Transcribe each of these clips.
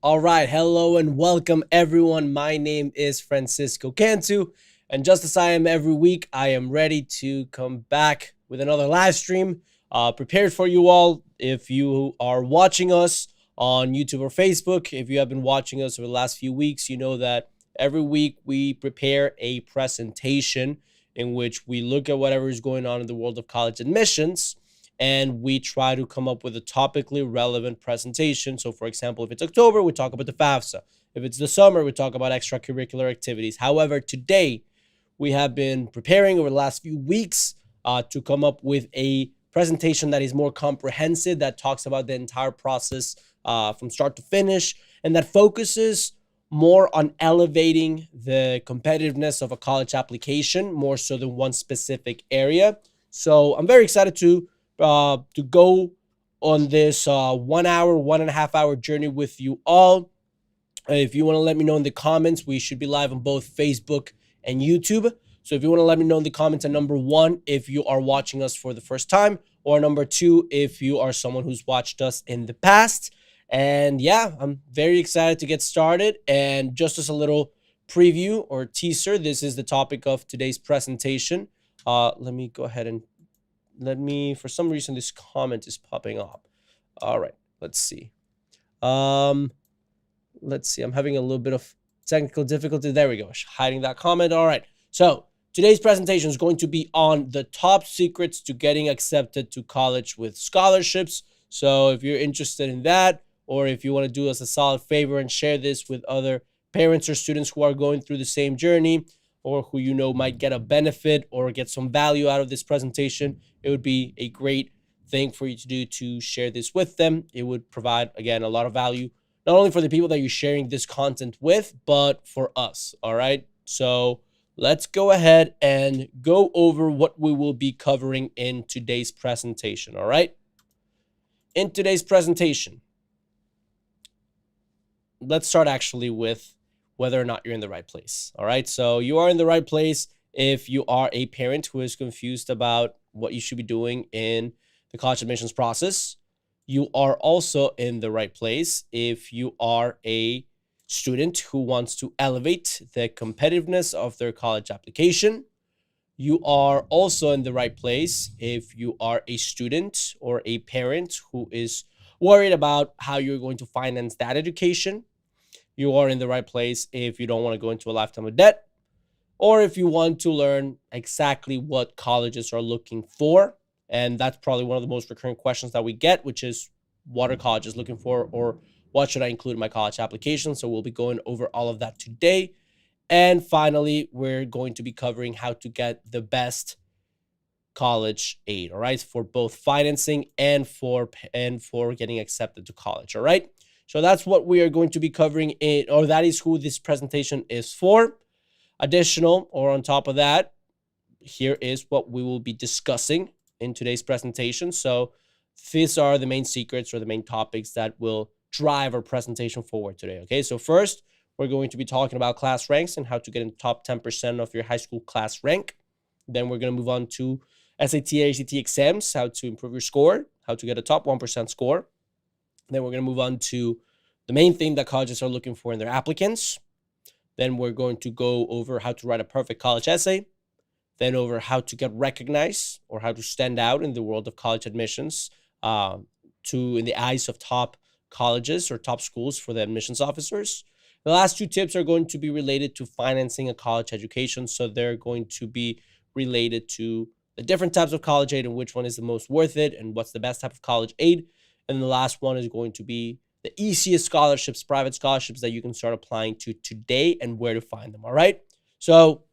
All right, hello and welcome everyone. My name is Francisco Cantu, and just as I am every week, I am ready to come back with another live stream prepared for you all. If you are watching us on YouTube or Facebook, if you have been watching us over the last few weeks, you know that every week we prepare a presentation in which we look at whatever is going on in the world of college admissions and we try to come up with a topically relevant presentation. So, for example, if it's October, we talk about the FAFSA. If it's the summer, we talk about extracurricular activities. However, today we have been preparing over the last few weeks to come up with a presentation that is more comprehensive, that talks about the entire process from start to finish, and that focuses more on elevating the competitiveness of a college application more so than one specific area. So I'm very excited to go on this 1 hour, 1.5 hour journey with you all. If you want to let me know in the comments, we should be live on both Facebook and YouTube. So if you want to let me know in the comments, and number one, if you are watching us for the first time, or number two, if you are someone who's watched us in the past. And yeah, I'm very excited to get started. And just as a little preview or teaser, this is the topic of today's presentation. Let me go ahead and for some reason this comment is popping up. All right, let's see. I'm having a little bit of technical difficulty. There we go, hiding that comment. All right, so today's presentation is going to be on the top secrets to getting accepted to college with scholarships. So if you're interested in that, or if you want to do us a solid favor and share this with other parents or students who are going through the same journey, or who you know might get a benefit or get some value out of this presentation, it would be a great thing for you to do to share this with them. It would provide, again, a lot of value, not only for the people that you're sharing this content with, but for us. All right. So let's go ahead and go over what we will be covering in today's presentation. All right. In today's presentation, let's start actually with whether or not you're in the right place. All right. So you are in the right place if you are a parent who is confused about what you should be doing in the college admissions process. You are also in the right place if you are a student who wants to elevate the competitiveness of their college application. You are also in the right place if you are a student or a parent who is worried about how you're going to finance that education. You are in the right place if you don't want to go into a lifetime of debt, or if you want to learn exactly what colleges are looking for. And that's probably one of the most recurring questions that we get, which is, what are colleges looking for, or what should I include in my college application? So we'll be going over all of that today. And finally, we're going to be covering how to get the best college aid, all right, for both financing and for getting accepted to college. All right. So that's what we are going to be covering in, or that is who this presentation is for. Additional, or on top of that, here is what we will be discussing in today's presentation. So these are the main secrets or the main topics that will drive our presentation forward today. Okay, so first, we're going to be talking about class ranks and how to get in the top 10% of your high school class rank. Then we're going to move on to SAT, ACT exams, how to improve your score, how to get a top 1% score. Then we're going to move on to the main thing that colleges are looking for in their applicants. Then we're going to go over how to write a perfect college essay. Then over how to get recognized or how to stand out in the world of college admissions in the eyes of top colleges or top schools for the admissions officers. The last two tips are going to be related to financing a college education. So they're going to be related to the different types of college aid and which one is the most worth it and what's the best type of college aid. And the last one is going to be the easiest scholarships, private scholarships that you can start applying to today and where to find them. All right. So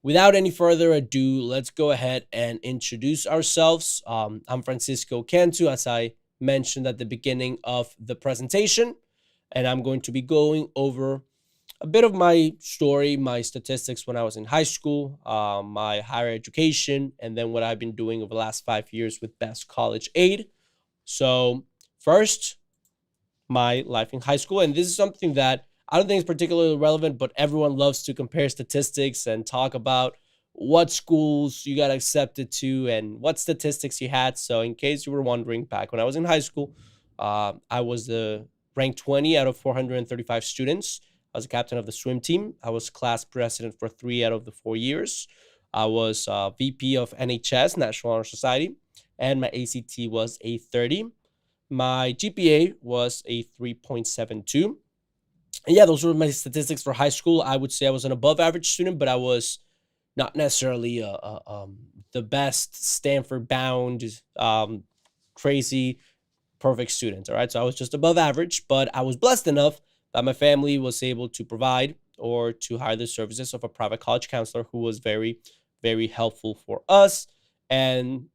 without any further ado, let's go ahead and introduce ourselves. I'm Francisco Cantu, as I mentioned at the beginning of the presentation, and I'm going to be going over a bit of my story, my statistics when I was in high school, my higher education, and then what I've been doing over the last 5 years with Best College Aid. So first, my life in high school, and this is something that I don't think is particularly relevant, but everyone loves to compare statistics and talk about what schools you got accepted to and what statistics you had. So in case you were wondering, back when I was in high school, I was the ranked 20 out of 435 students. I was a captain of the swim team. I was class president for 3 out of the 4 years. I was VP of NHS, National Honor Society, and my ACT was a 30. My GPA was a 3.72. And yeah, those were my statistics for high school. I would say I was an above average student, but I was not necessarily the best Stanford bound, crazy, perfect student. All right. So I was just above average, but I was blessed enough that my family was able to provide or to hire the services of a private college counselor who was very, very helpful for us. And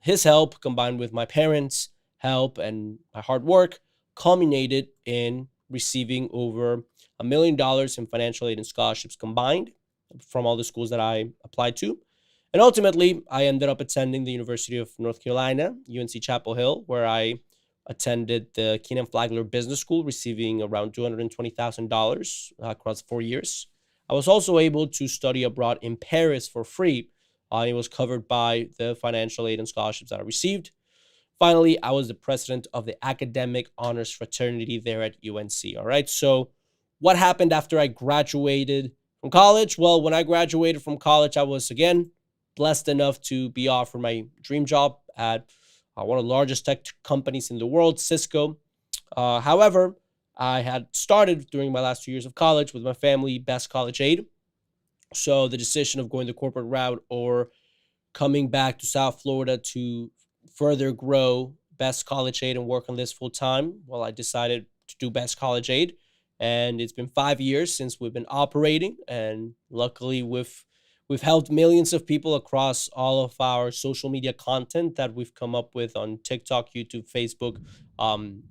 his help combined with my parents' help and my hard work culminated in receiving over $1 million in financial aid and scholarships combined from all the schools that I applied to. And ultimately, I ended up attending the University of North Carolina, UNC Chapel Hill, where I attended the Keenan Flagler Business School, receiving around $220,000 across 4 years. I was also able to study abroad in Paris for free. It was covered by the financial aid and scholarships that I received. Finally, I was the president of the Academic Honors Fraternity there at UNC. All right. So, what happened after I graduated from college? Well, when I graduated from college, I was again blessed enough to be offered my dream job at one of the largest tech companies in the world, Cisco. However, I had started during my last 2 years of college with my family best college aid. So, the decision of going the corporate route or coming back to South Florida to further grow Best College Aid and work on this full time, well, I decided to do Best College Aid. And it's been 5 years since we've been operating. And luckily, we've helped millions of people across all of our social media content that we've come up with on TikTok, YouTube, Facebook.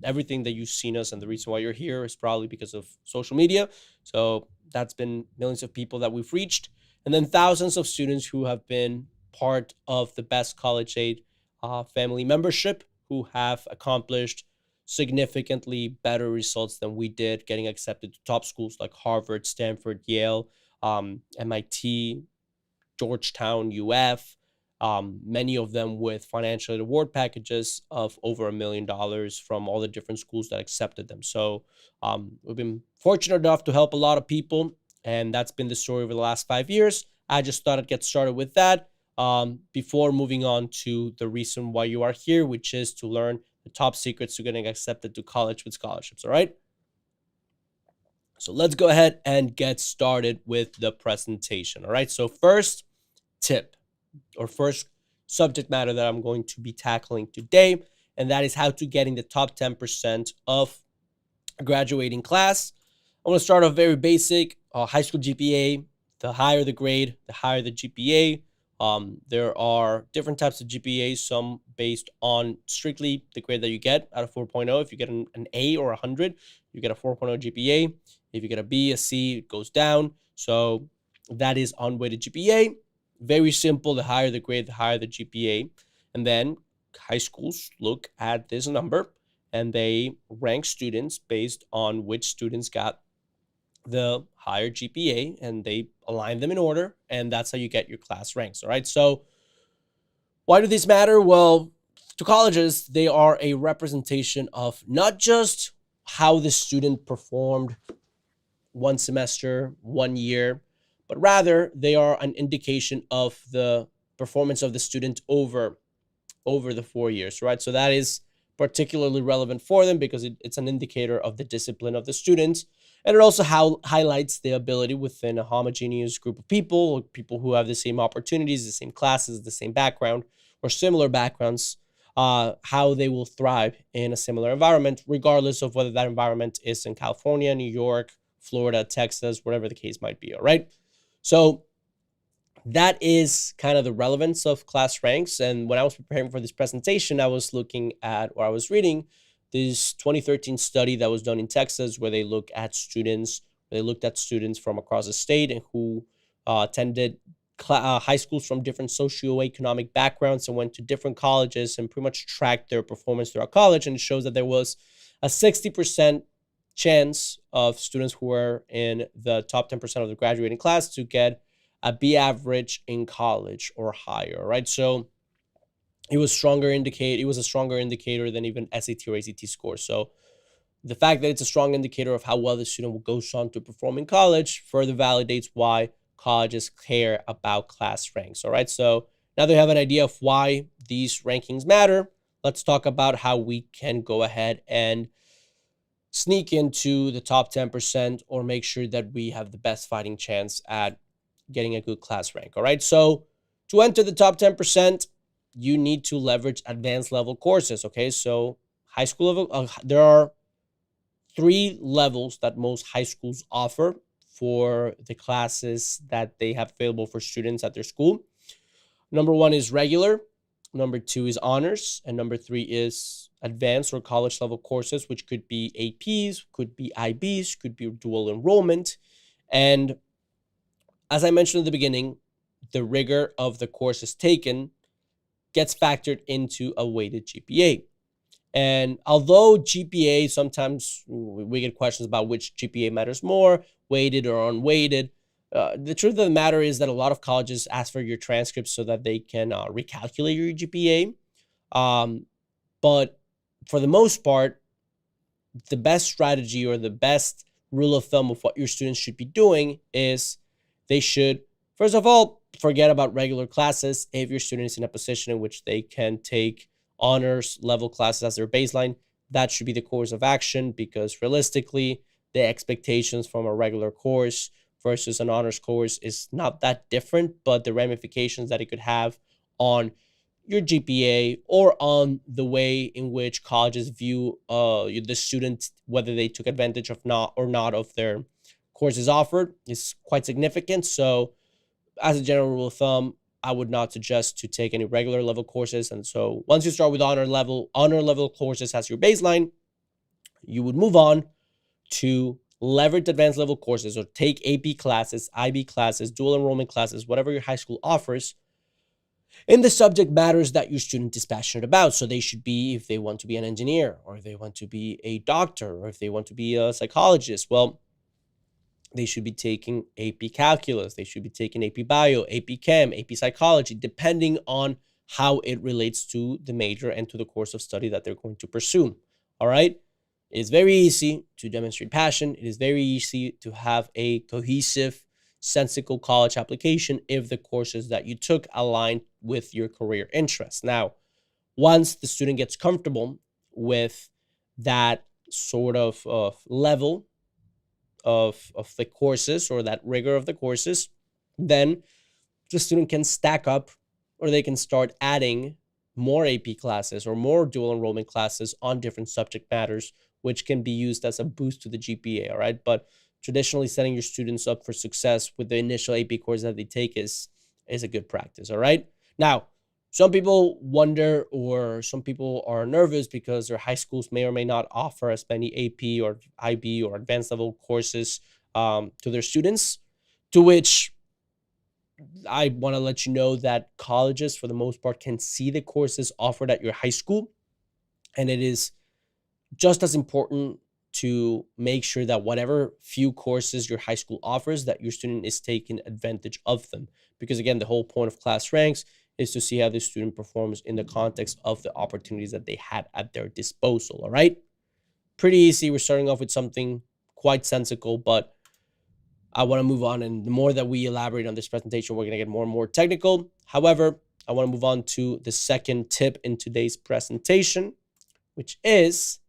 Everything that you've seen us, and the reason why you're here is probably because of social media. So that's been millions of people that we've reached. And then thousands of students who have been part of the Best College Aid family membership, who have accomplished significantly better results than we did, getting accepted to top schools like Harvard, Stanford, Yale, MIT, Georgetown, UF, many of them with financial aid award packages of over $1 million from all the different schools that accepted them. So we've been fortunate enough to help a lot of people, and that's been the story over the last 5 years. I just thought I'd get started with that before moving on to the reason why you are here, which is to learn the top secrets to getting accepted to college with scholarships. All right. So let's go ahead and get started with the presentation. All right. So first tip or first subject matter that I'm going to be tackling today, and that is how to get in the top 10% of a graduating class. I want to start off very basic. High school GPA. The higher the grade, the higher the GPA. There are different types of GPAs, some based on strictly the grade that you get out of 4.0. If you get an A or 100, you get a 4.0 GPA. If you get a B, a C, it goes down. So that is unweighted GPA. Very simple. The higher the grade, the higher the GPA. And then high schools look at this number and they rank students based on which students got the higher GPA, and they align them in order, and that's how you get your class ranks. All right. So why do these matter? Well, to colleges, they are a representation of not just how the student performed one semester, 1 year, but rather they are an indication of the performance of the student over the 4 years, right? So that is particularly relevant for them because it's an indicator of the discipline of the students. And it also highlights the ability within a homogeneous group of people who have the same opportunities, the same classes, the same background, or similar backgrounds, how they will thrive in a similar environment, regardless of whether that environment is in California, New York, Florida, Texas, whatever the case might be, all right? So that is kind of the relevance of class ranks. And when I was preparing for this presentation, I was looking at, or I was reading this 2013 study that was done in Texas, where they looked at students from across the state and who attended high schools from different socioeconomic backgrounds and went to different colleges and pretty much tracked their performance throughout college. And it shows that there was a 60% chance of students who were in the top 10% of the graduating class to get a B average in college or higher, right? So it was a stronger indicator than even SAT or ACT scores. So The fact that it's a strong indicator of how well the student goes on to perform in college further validates why colleges care about class ranks. All right. So now that you have an idea of why these rankings matter, let's talk about how we can go ahead and sneak into the top 10% or make sure that we have the best fighting chance at getting a good class rank. All right. So to enter the top 10%, you need to leverage advanced level courses. Okay. So high school level, there are three levels that most high schools offer for the classes that they have available for students at their school. Number one is regular, number two is honors, and number three is advanced or college level courses, which could be APs, could be IBs, could be dual enrollment. And as I mentioned at the beginning, the rigor of the courses taken gets factored into a weighted GPA. And although GPA, sometimes we get questions about which GPA matters more, weighted or unweighted. The truth of the matter is that a lot of colleges ask for your transcripts so that they can recalculate your GPA. But for the most part, the best strategy or the best rule of thumb of what your students should be doing is they should, first of all, forget about regular classes if your student is in a position in which they can take honors level classes as their baseline. That should be the course of action, because realistically, the expectations from a regular course versus an honors course is not that different, but the ramifications that it could have on your GPA or on the way in which colleges view the student, whether they took advantage of not of their courses offered, is quite significant. So as a general rule of thumb, I would not suggest to take any regular level courses. And so once you start with honor level courses as your baseline, you would move on to leverage advanced level courses or take AP classes, IB classes, dual enrollment classes, whatever your high school offers, in the subject matters that your student is passionate about. So they should be, if they want to be an engineer, or if they want to be a doctor, or if they want to be a psychologist, well, they should be taking AP Calculus, they should be taking AP Bio, AP Chem, AP Psychology, depending on how it relates to the major and to the course of study that they're going to pursue. All right? It is very easy to demonstrate passion. It is very easy to have a cohesive, sensical college application if the courses that you took align with your career interests. Now, once the student gets comfortable with that sort of level of the courses, or that rigor of the courses, then the student can stack up, or they can start adding more AP classes or more dual enrollment classes on different subject matters, which can be used as a boost to the GPA. All right. But traditionally, setting your students up for success with the initial AP course that they take is a good practice. All right. Now, some people wonder, or some people are nervous because their high schools may or may not offer as many AP or IB or advanced level courses to their students, to which I want to let you know that colleges, for the most part, can see the courses offered at your high school. And it is just as important to make sure that whatever few courses your high school offers, that your student is taking advantage of them. Because again, the whole point of class ranks is to see how the student performs in the context of the opportunities that they had at their disposal. All right. Pretty easy. We're starting off with something quite sensical, but I want to move on. And the more that we elaborate on this presentation, we're going to get more and more technical. However, I want to move on to the second tip in today's presentation, which is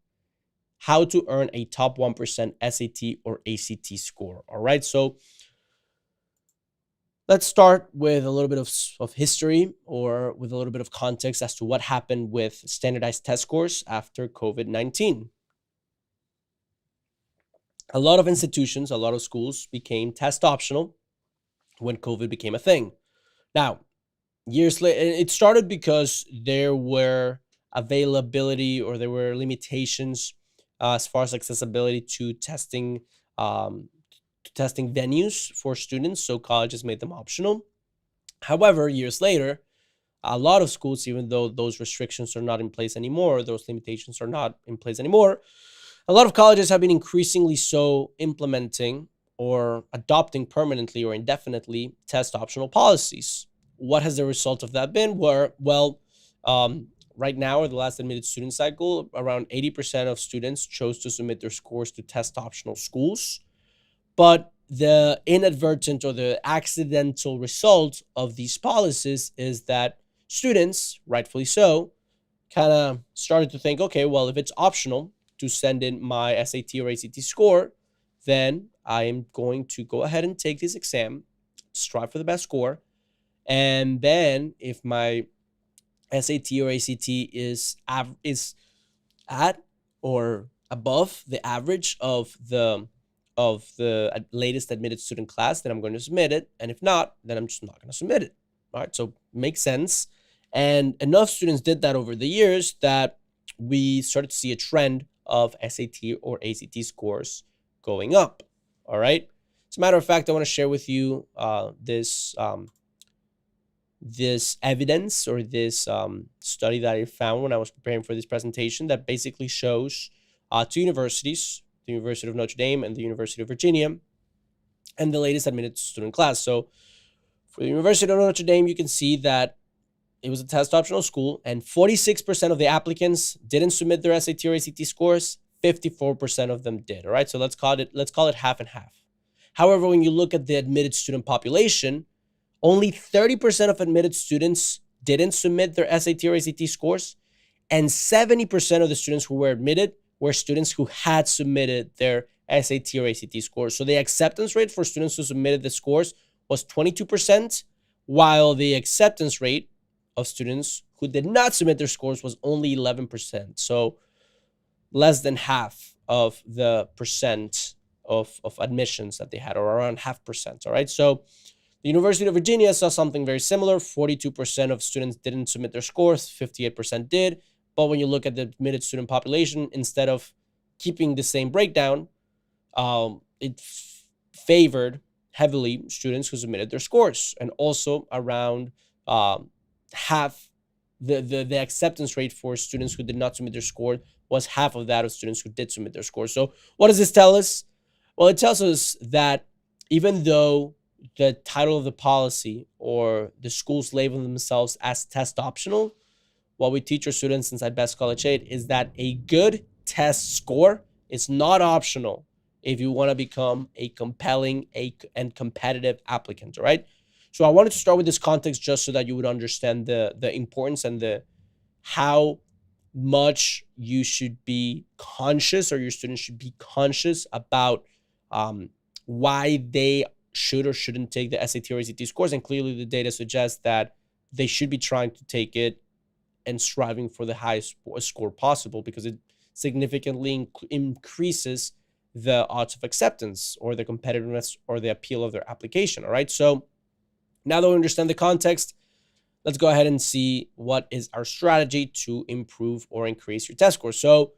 how to earn a top 1% SAT or ACT score. All right. So let's start with a little bit of history, or with a little bit of context as to what happened with standardized test scores after COVID-19. A lot of institutions, a lot of schools became test optional when COVID became a thing. Now, years later, it started because there were availability, or there were limitations as far as accessibility to testing venues for students, so colleges made them optional. However, years later, a lot of schools, even though those restrictions are not in place anymore, those limitations are not in place anymore, a lot of colleges have been increasingly so implementing or adopting permanently or indefinitely test optional policies. What has the result of that been? right now, or the last admitted student cycle, around 80% of students chose to submit their scores to test optional schools. But the inadvertent or the accidental result of these policies is that students, rightfully so, kind of started to think, okay, well, if it's optional to send in my SAT or ACT score, then I am going to go ahead and take this exam, strive for the best score. And then if my SAT or ACT is at or above the average of the latest admitted student class, then I'm going to submit it. And if not, then I'm just not going to submit it. All right, so makes sense. And enough students did that over the years that we started to see a trend of SAT or ACT scores going up. All right. As a matter of fact, I want to share with you this evidence, or this study that I found when I was preparing for this presentation, that basically shows two universities, the University of Notre Dame and the University of Virginia, and the latest admitted student class. So for the University of Notre Dame, you can see that it was a test optional school, and 46% of the applicants didn't submit their SAT or ACT scores. 54% of them did. All right, so let's call it half and half. However, when you look at the admitted student population, only 30% of admitted students didn't submit their SAT or ACT scores, and 70% of the students who were admitted were students who had submitted their SAT or ACT scores. So the acceptance rate for students who submitted the scores was 22%, while the acceptance rate of students who did not submit their scores was only 11%. So less than half of the percent of admissions that they had, or around 0.5%. All right. So the University of Virginia saw something very similar. 42% of students didn't submit their scores, 58% did. But when you look at the admitted student population, instead of keeping the same breakdown, it favored heavily students who submitted their scores. And also around half, the acceptance rate for students who did not submit their score was half of that of students who did submit their scores. So what does this tell us? Well, it tells us that even though the title of the policy or the schools label themselves as test optional, what we teach our students inside Best College Aid is that a good test score is not optional if you want to become a compelling and competitive applicant. All right. So I wanted to start with this context just so that you would understand the importance and the how much you should be conscious, or your students should be conscious about why they should or shouldn't take the SAT or ACT scores. And clearly the data suggests that they should be trying to take it and striving for the highest score possible, because it significantly increases the odds of acceptance, or the competitiveness, or the appeal of their application. All right. So now that we understand the context, let's go ahead and see what is our strategy to improve or increase your test score. So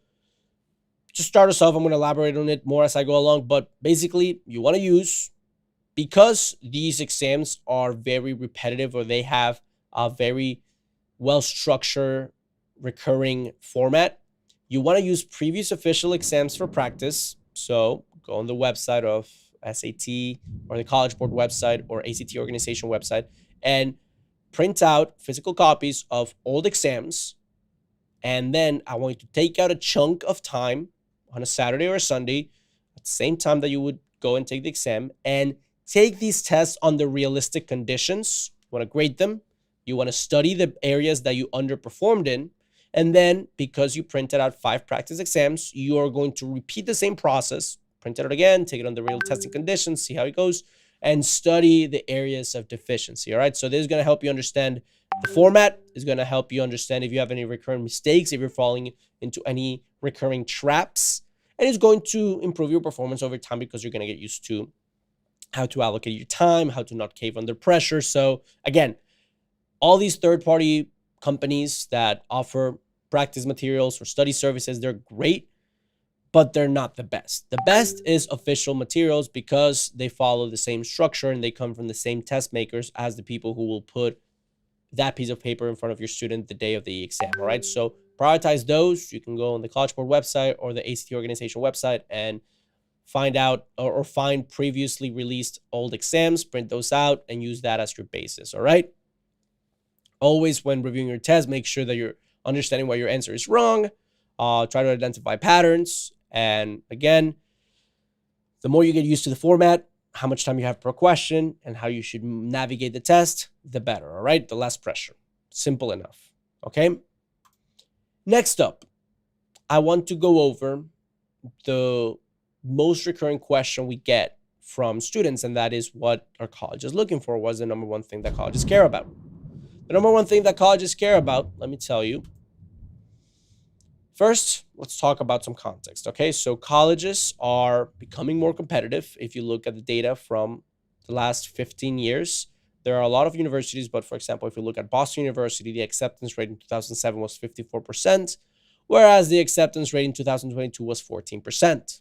to start us off, I'm going to elaborate on it more as I go along, but basically you want to use, because these exams are very repetitive, or they have a very well-structured recurring format, you want to use previous official exams for practice. So go on the website of SAT, or the College Board website, or ACT organization website, and print out physical copies of old exams. And then I want you to take out a chunk of time on a Saturday or a Sunday at the same time that you would go and take the exam, and take these tests under realistic conditions. You want to grade them. You want to study the areas that you underperformed in. And then, because you printed out 5 practice exams, you are going to repeat the same process, print it out again, take it under real testing conditions, see how it goes, and study the areas of deficiency. All right. So this is going to help you understand the format. Is going to help you understand if you have any recurring mistakes, if you're falling into any recurring traps, and it's going to improve your performance over time, because you're going to get used to how to allocate your time, how to not cave under pressure. So again, all these third-party companies that offer practice materials or study services, they're great, but they're not the best. The best is official materials, because they follow the same structure and they come from the same test makers as the people who will put that piece of paper in front of your student the day of the exam. All right. So prioritize those. You can go on the College Board website or the ACT organization website and find out or find previously released old exams, print those out, and use that as your basis. All right. Always, when reviewing your test, make sure that you're understanding why your answer is wrong, try to identify patterns. And again, the more you get used to the format, how much time you have per question, and how you should navigate the test, the better, all right? The less pressure. Simple enough, okay? Next up, I want to go over the most recurring question we get from students, and that is what our college is looking for. What's the number one thing that colleges care about? The number one thing that colleges care about, let me tell you. First, let's talk about some context, okay? So colleges are becoming more competitive. If you look at the data from the last 15 years, there are a lot of universities, but for example, if you look at Boston University, the acceptance rate in 2007 was 54%, whereas the acceptance rate in 2022 was 14%.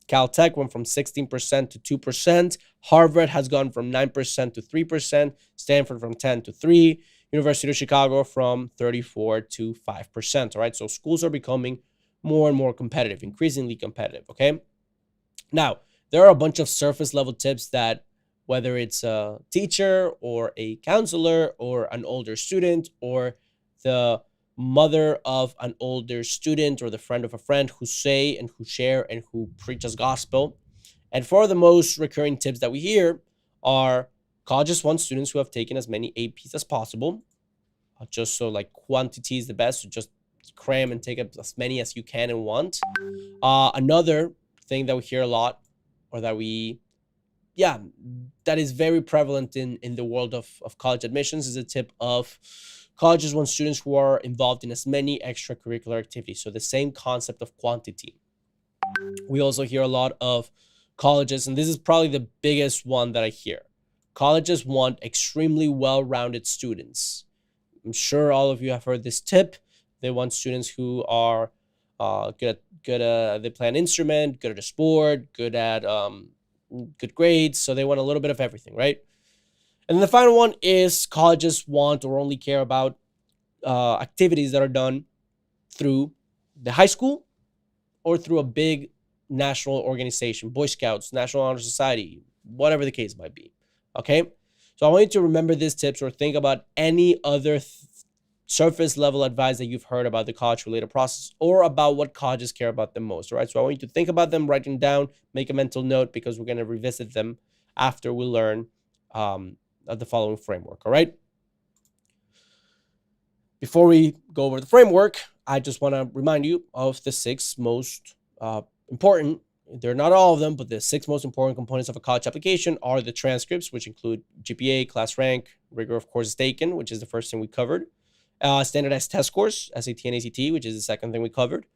Caltech went from 16% to 2%. Harvard has gone from 9% to 3%. Stanford from 10 to 3. University of Chicago from 34 to 5%. All right. So schools are becoming more and more competitive, increasingly competitive. Okay. Now, there are a bunch of surface level tips that whether it's a teacher or a counselor or an older student or the mother of an older student or the friend of a friend who say and who share and who preach as gospel. And for the most recurring tips that we hear are colleges want students who have taken as many APs as possible, just so like quantity is the best, so just cram and take up as many as you can and want. Another thing that we hear a lot, or that that is very prevalent in the world of college admissions, is a tip of colleges want students who are involved in as many extracurricular activities. So the same concept of quantity. We also hear a lot of colleges, and this is probably the biggest one that I hear. Colleges want extremely well-rounded students. I'm sure all of you have heard this tip. They want students who are good at they play an instrument, good at a sport, good at good grades. So they want a little bit of everything, right? And then the final one is colleges want or only care about activities that are done through the high school or through a big national organization, Boy Scouts, National Honor Society, whatever the case might be. Okay, so I want you to remember these tips or think about any other surface level advice that you've heard about the college related process or about what colleges care about the most. All right, so I want you to think about them, write them down, make a mental note, because we're going to revisit them after we learn the following framework. All right. Before we go over the framework, I just want to remind you of the 6 most important. They're not all of them, but the 6 most important components of a college application are the transcripts, which include GPA, class rank, rigor of courses taken, which is the first thing we covered, standardized test scores, SAT and ACT, which is the second thing we covered,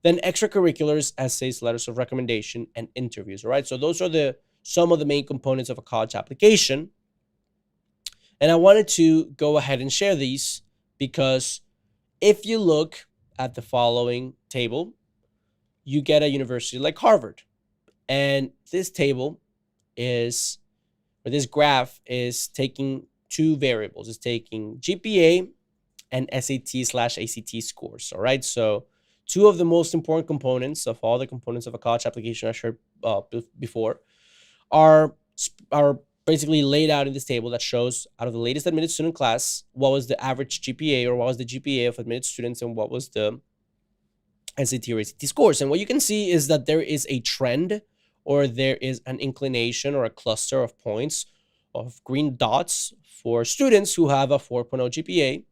then extracurriculars, essays, letters of recommendation, and interviews. All right, so those are some of the main components of a college application. And I wanted to go ahead and share these because if you look at the following table, you get a university like Harvard. And this table is, or this graph is taking 2 variables. It's taking GPA and SAT/ACT scores. All right. So 2 of the most important components of all the components of a college application I shared before are basically laid out in this table that shows out of the latest admitted student class, what was the average GPA or what was the GPA of admitted students and what was the SAT or ACT scores. And what you can see is that there is a trend, or there is an inclination or a cluster of points of green dots for students who have a 4.0 GPA.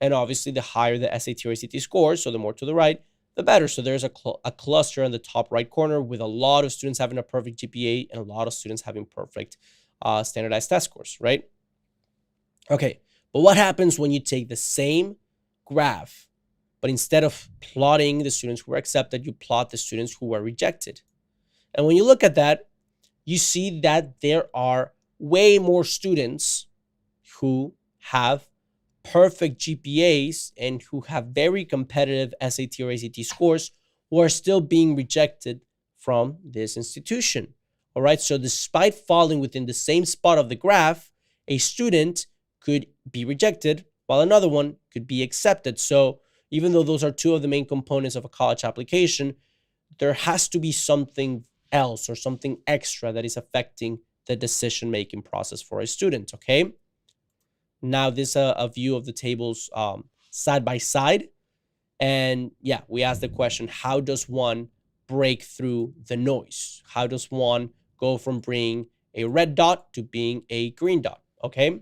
And obviously the higher the SAT or ACT scores, so the more to the right, the better. So there's a cluster in the top right corner with a lot of students having a perfect GPA and a lot of students having perfect standardized test scores, right? Okay, but what happens when you take the same graph, but instead of plotting the students who were accepted, you plot the students who were rejected? And when you look at that, you see that there are way more students who have perfect GPAs and who have very competitive SAT or ACT scores who are still being rejected from this institution. All right, so despite falling within the same spot of the graph, a student could be rejected while another one could be accepted. So even though those are 2 of the main components of a college application, there has to be something else or something extra that is affecting the decision-making process for a student, okay? Now, this is a view of the tables side by side. And yeah, we asked the question, how does one break through the noise? How does one go from being a red dot to being a green dot? Okay.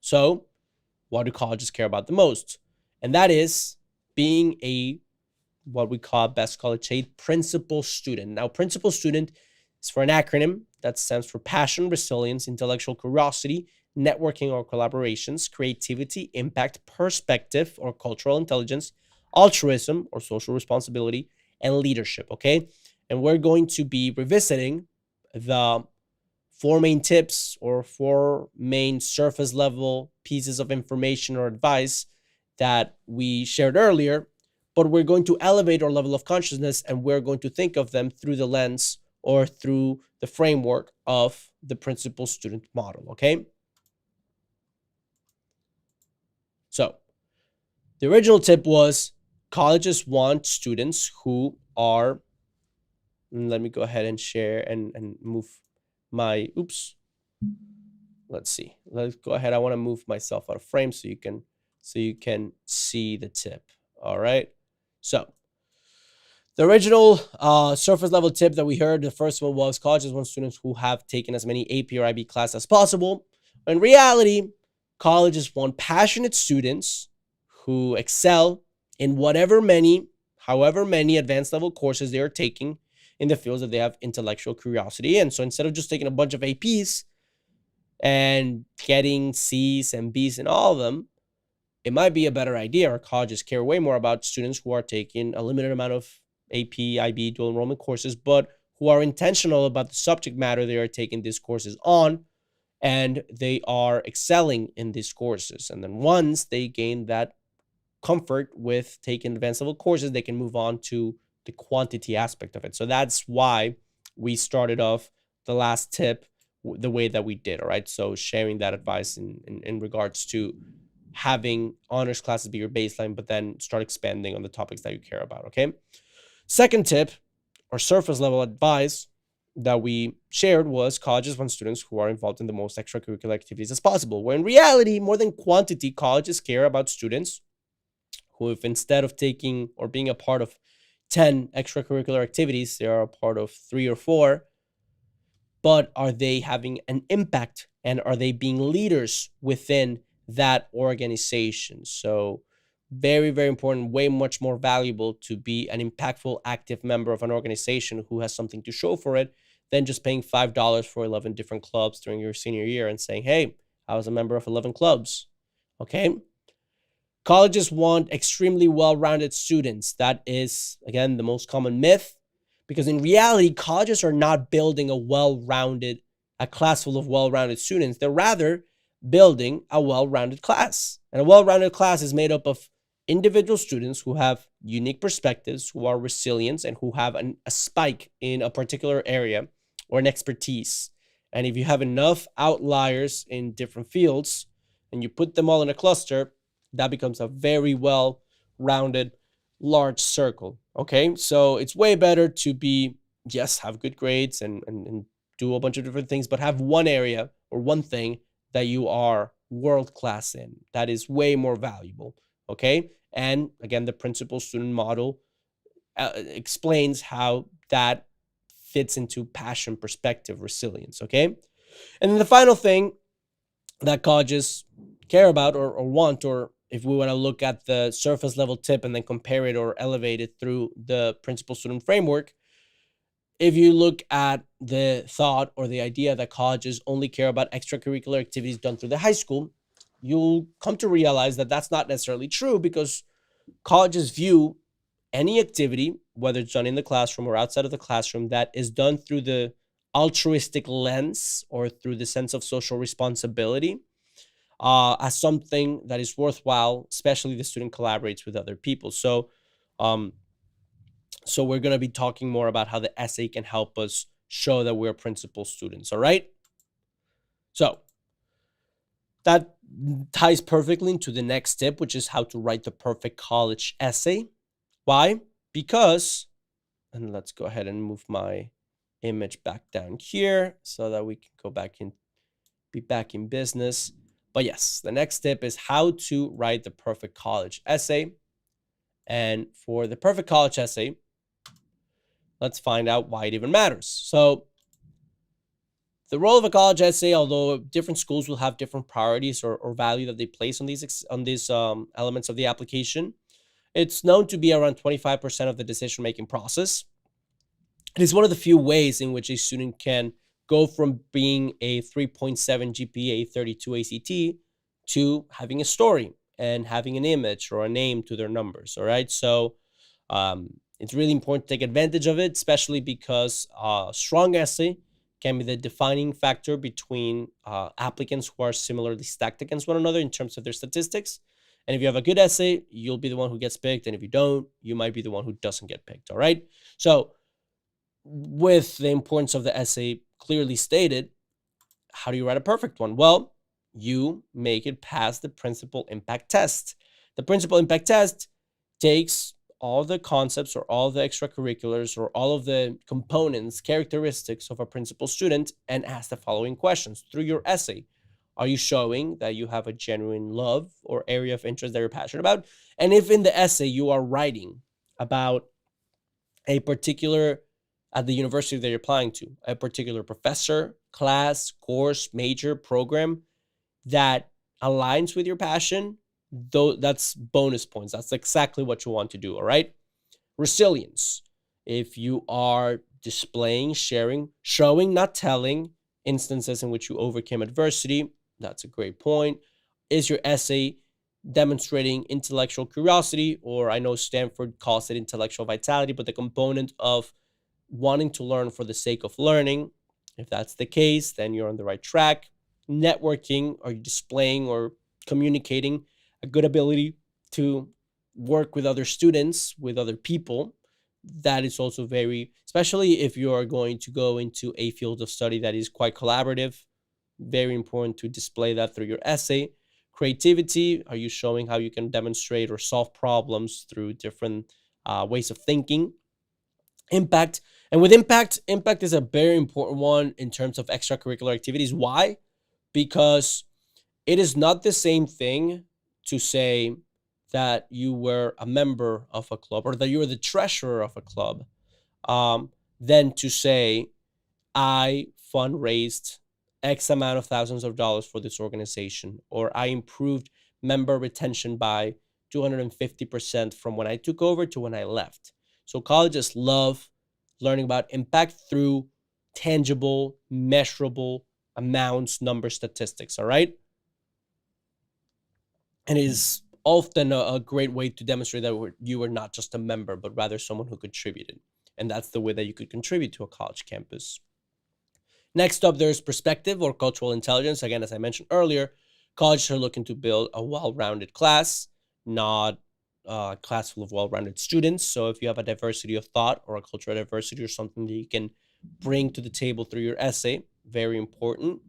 So, what do colleges care about the most? And that is being a what we call best college a principal student. Now, principal student is for an acronym that stands for passion, resilience, intellectual curiosity, networking or collaborations, creativity, impact, perspective or cultural intelligence, altruism or social responsibility, and leadership. Okay. And we're going to be revisiting the four main tips or four main surface level pieces of information or advice that we shared earlier, but we're going to elevate our level of consciousness and we're going to think of them through the lens or through the framework of the principal student model. Okay. So the original tip was colleges want students who are, let me go ahead and share and move my, oops, let's see. Let's go ahead. I want to move myself out of frame so you can see the tip. All right. So the original surface level tip that we heard, the first one was colleges want students who have taken as many AP or IB classes as possible. In reality, colleges want passionate students who excel in however many advanced level courses they are taking in the fields that they have intellectual curiosity in. So instead of just taking a bunch of APs and getting C's and B's in all of them, it might be a better idea, or colleges care way more about students who are taking a limited amount of AP, IB, dual enrollment courses, but who are intentional about the subject matter they are taking these courses on, and they are excelling in these courses. And then once they gain that comfort with taking advanced level courses, they can move on to the quantity aspect of it. So that's why we started off the last tip the way that we did. All right. So sharing that advice in regards to having honors classes be your baseline, but then start expanding on the topics that you care about. Okay. Second tip or surface level advice that we shared was colleges want students who are involved in the most extracurricular activities as possible, where in reality, more than quantity, colleges care about students who, if instead of taking or being a part of 10 extracurricular activities, they are a part of 3 or 4, but are they having an impact and are they being leaders within that organization? So very, very important, way much more valuable to be an impactful, active member of an organization who has something to show for it than just paying $5 for 11 different clubs during your senior year and saying, hey, I was a member of 11 clubs. Okay. Colleges want extremely well-rounded students. That is, again, the most common myth, because in reality, colleges are not building a class full of well-rounded students. They're rather building a well-rounded class. And a well-rounded class is made up of individual students who have unique perspectives, who are resilient, and who have a spike in a particular area or an expertise. And if you have enough outliers in different fields and you put them all in a cluster, that becomes a very well-rounded, large circle. Okay, so it's way better to be, yes, have good grades and do a bunch of different things, but have one area or one thing that you are world-class in. That is way more valuable. Okay, and again, the principal student model explains how that fits into passion, perspective, resilience. Okay, and then the final thing that colleges care about or want, or if we want to look at the surface level tip and then compare it or elevate it through the principal student framework, if you look at the thought or the idea that colleges only care about extracurricular activities done through the high school, you'll come to realize that that's not necessarily true, because colleges view any activity, whether it's done in the classroom or outside of the classroom, that is done through the altruistic lens or through the sense of social responsibility, as something that is worthwhile, especially the student collaborates with other people. So we're going to be talking more about how the essay can help us show that we're principal students. All right. So that ties perfectly into the next tip, which is how to write the perfect college essay. Why? Because, and let's go ahead and move my image back down here so that we can go back and be back in business. But yes, the next tip is how to write the perfect college essay. And for the perfect college essay, let's find out why it even matters. So the role of a college essay, although different schools will have different priorities or value that they place on these elements of the application, it's known to be around 25% of the decision-making process. It is one of the few ways in which a student can go from being a 3.7 GPA, 32 ACT, to having a story and having an image or a name to their numbers. All right. So it's really important to take advantage of it, especially because strong essay can be the defining factor between applicants who are similarly stacked against one another in terms of their statistics. And if you have a good essay, you'll be the one who gets picked. And if you don't, you might be the one who doesn't get picked. All right. So with the importance of the essay clearly stated, how do you write a perfect one? Well, you make it past the principal impact test. The principal impact test takes all the concepts or all the extracurriculars or all of the components, characteristics of a principal student and asks the following questions through your essay. Are you showing that you have a genuine love or area of interest that you're passionate about? And if in the essay you are writing about a particular, at the university that you're applying to, a particular professor, class, course, major, program that aligns with your passion, though that's bonus points. That's exactly what you want to do. All right. Resilience. If you are displaying, sharing, showing, not telling instances in which you overcame adversity, that's a great point. Is your essay demonstrating intellectual curiosity, or I know Stanford calls it intellectual vitality, but the component of wanting to learn for the sake of learning? If that's the case, then you're on the right track. Networking, are you displaying or communicating a good ability to work with other students, with other people? That is also very, especially if you are going to go into a field of study that is quite collaborative, very important to display that through your essay. Creativity, are you showing how you can demonstrate or solve problems through different ways of thinking? Impact, and with impact is a very important one in terms of extracurricular activities. Why? Because it is not the same thing to say that you were a member of a club or that you were the treasurer of a club, than to say I fundraised X amount of thousands of dollars for this organization, or I improved member retention by 250% from when I took over to when I left. So colleges love learning about impact through tangible, measurable amounts, number, statistics. All right. And it is often a great way to demonstrate that you were not just a member, but rather someone who contributed. And that's the way that you could contribute to a college campus. Next up, there's perspective or cultural intelligence. Again, as I mentioned earlier, colleges are looking to build a well-rounded class, not a class full of well-rounded students. So if you have a diversity of thought or a cultural diversity or something that you can bring to the table through your essay, very important.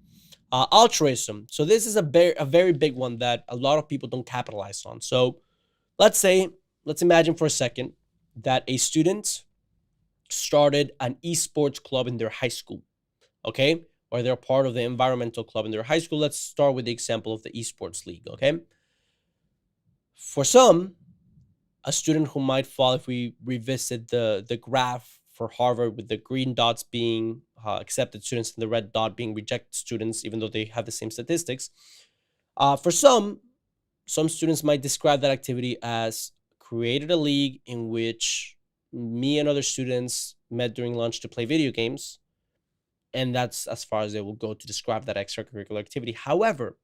Altruism. So this is a very big one that a lot of people don't capitalize on. So let's imagine for a second that a student started an esports club in their high school, okay? Or they're part of the environmental club in their high school. Let's start with the example of the esports league, okay? For some, a student who might fall, if we revisit the graph for Harvard with the green dots being accepted students and the red dot being rejected students, even though they have the same statistics. For some students might describe that activity as created a league in which me and other students met during lunch to play video games. And that's as far as they will go to describe that extracurricular activity. However,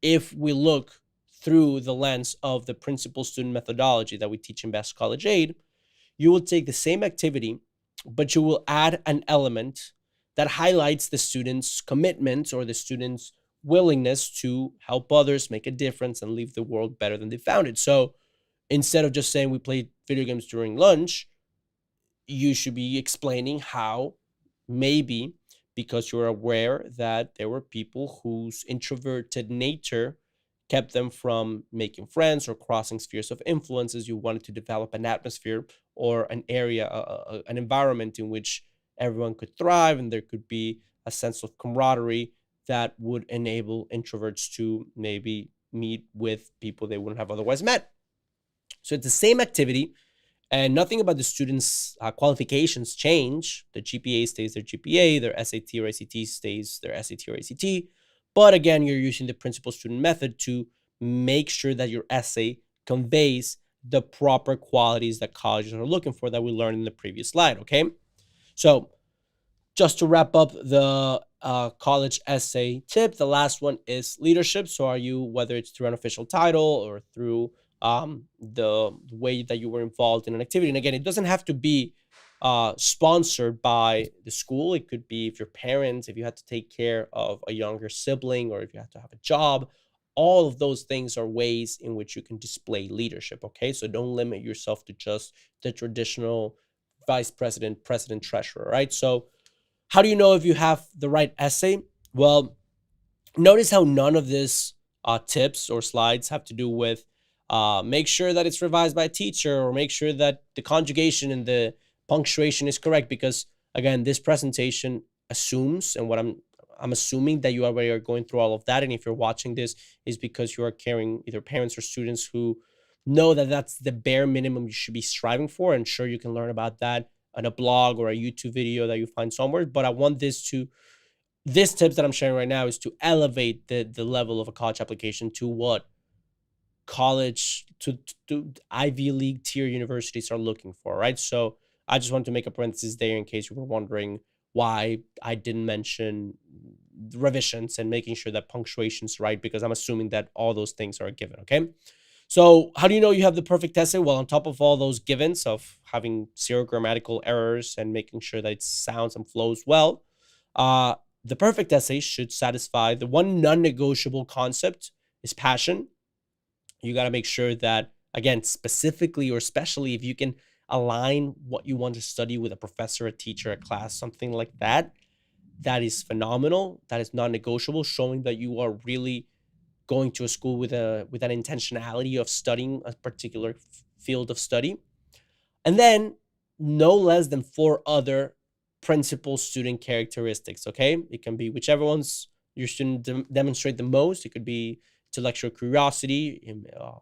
if we look through the lens of the principal student methodology that we teach in Best College Aid, you will take the same activity, but you will add an element that highlights the student's commitment or the student's willingness to help others, make a difference, and leave the world better than they found it. So instead of just saying we played video games during lunch, you should be explaining how maybe because you're aware that there were people whose introverted nature kept them from making friends or crossing spheres of influences, you wanted to develop an atmosphere or an area, an environment in which everyone could thrive and there could be a sense of camaraderie that would enable introverts to maybe meet with people they wouldn't have otherwise met. So it's the same activity, and nothing about the students' qualifications change. The GPA stays their GPA, their SAT or ACT stays their SAT or ACT. But again, you're using the principal student method to make sure that your essay conveys the proper qualities that colleges are looking for that we learned in the previous slide, okay? So just to wrap up the college essay tip, the last one is leadership. So are you, whether it's through an official title or through the way that you were involved in an activity, and again, it doesn't have to be sponsored by the school. It could be if your parents, if you had to take care of a younger sibling, or if you had to have a job. All of those things are ways in which you can display leadership, okay? So don't limit yourself to just the traditional vice president, president, treasurer, right? So how do you know if you have the right essay? Well, notice how none of these tips or slides have to do with make sure that it's revised by a teacher, or make sure that the conjugation and the punctuation is correct, because again, this presentation assumes, and what I'm assuming that you already are going through all of that, and if you're watching this is because you are carrying either parents or students who know that that's the bare minimum you should be striving for, and sure, you can learn about that on a blog or a YouTube video that you find somewhere. But I want this tips that I'm sharing right now is to elevate the level of a college application to what college to Ivy League tier universities are looking for, right? So I just want to make a parenthesis there in case you were wondering why I didn't mention revisions and making sure that punctuation's right, because I'm assuming that all those things are given, okay? So how do you know you have the perfect essay? Well, on top of all those givens of having zero grammatical errors and making sure that it sounds and flows well, the perfect essay should satisfy the one non-negotiable concept is passion. You got to make sure that, again, specifically or especially if you can align what you want to study with a professor, a teacher, a class, something like that, that is phenomenal. That is non-negotiable, showing that you are really going to a school with an intentionality of studying a particular field of study. And then no less than 4 other principal student characteristics, okay? It can be whichever ones your student demonstrate the most. It could be intellectual curiosity,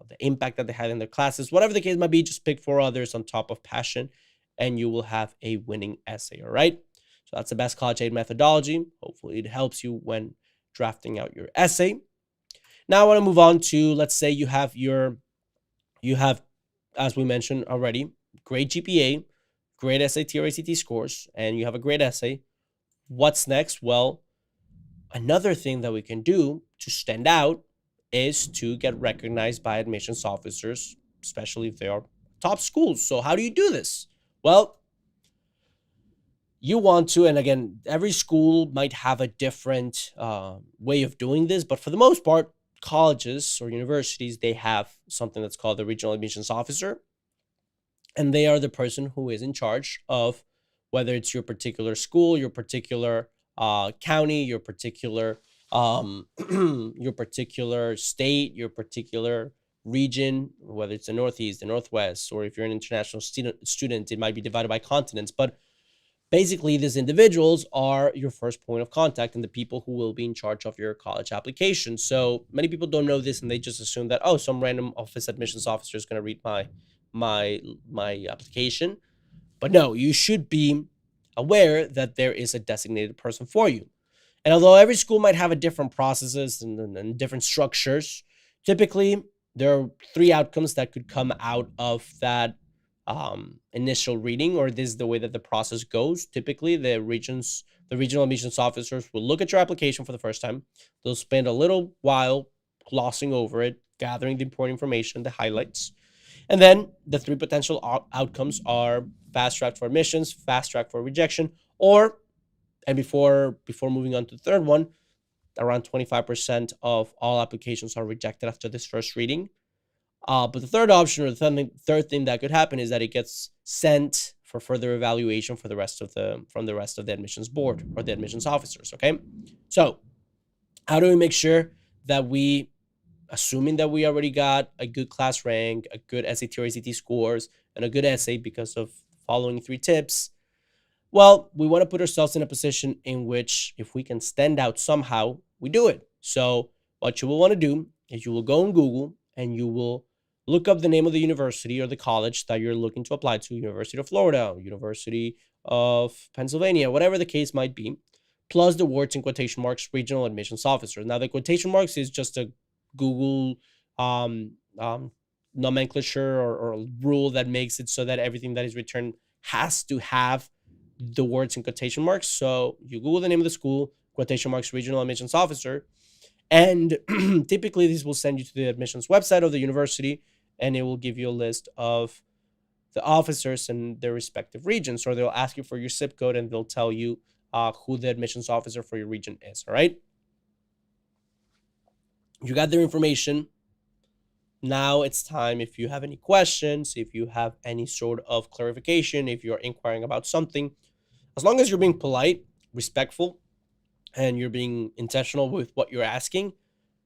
the impact that they had in their classes, whatever the case might be. Just pick 4 others on top of passion, and you will have a winning essay, all right? So that's the best college aid methodology. Hopefully it helps you when drafting out your essay. Now I want to move on to, let's say you have, as we mentioned already, great GPA, great SAT or ACT scores, and you have a great essay. What's next? Well, another thing that we can do to stand out is to get recognized by admissions officers, especially if they are top schools. So how do you do this? Well, you want to, and again, every school might have a different way of doing this, but for the most part, colleges or universities, they have something that's called the regional admissions officer, and they are the person who is in charge of whether it's your particular school, your particular county, your particular your particular state, your particular region, whether it's the Northeast, the Northwest, or if you're an international student, it might be divided by continents. But basically, these individuals are your first point of contact and the people who will be in charge of your college application. So many people don't know this, and they just assume that, oh, some random office admissions officer is going to read my application. But no, you should be aware that there is a designated person for you. And although every school might have a different processes and different structures, typically there are 3 outcomes that could come out of that initial reading, or this is the way that the process goes. Typically, the regional admissions officers will look at your application for the first time. They'll spend a little while glossing over it, gathering the important information, the highlights. And then the 3 potential outcomes are fast track for admissions, fast track for rejection, or, and before moving on to the third one, around 25% of all applications are rejected after this first reading. But the third option, or the third thing that could happen, is that it gets sent for further evaluation from the rest of the admissions board or the admissions officers. Okay, so how do we make sure that we, assuming that we already got a good class rank, a good SAT or ACT scores, and a good essay because of following 3 tips? Well, we want to put ourselves in a position in which if we can stand out somehow, we do it. So what you will want to do is you will go on Google and you will look up the name of the university or the college that you're looking to apply to, University of Florida, University of Pennsylvania, whatever the case might be, plus the words in quotation marks, regional admissions officer. Now, the quotation marks is just a Google um, um, nomenclature or rule that makes it so that everything that is returned has to have the words in quotation marks. So you Google the name of the school, quotation marks, regional admissions officer, and typically this will send you to the admissions website of the university, and it will give you a list of the officers in their respective regions, or they'll ask you for your zip code and they'll tell you who the admissions officer for your region is. All right. You got their information. Now it's time, if you have any questions, if you have any sort of clarification, if you're inquiring about something, as long as you're being polite, respectful, and you're being intentional with what you're asking,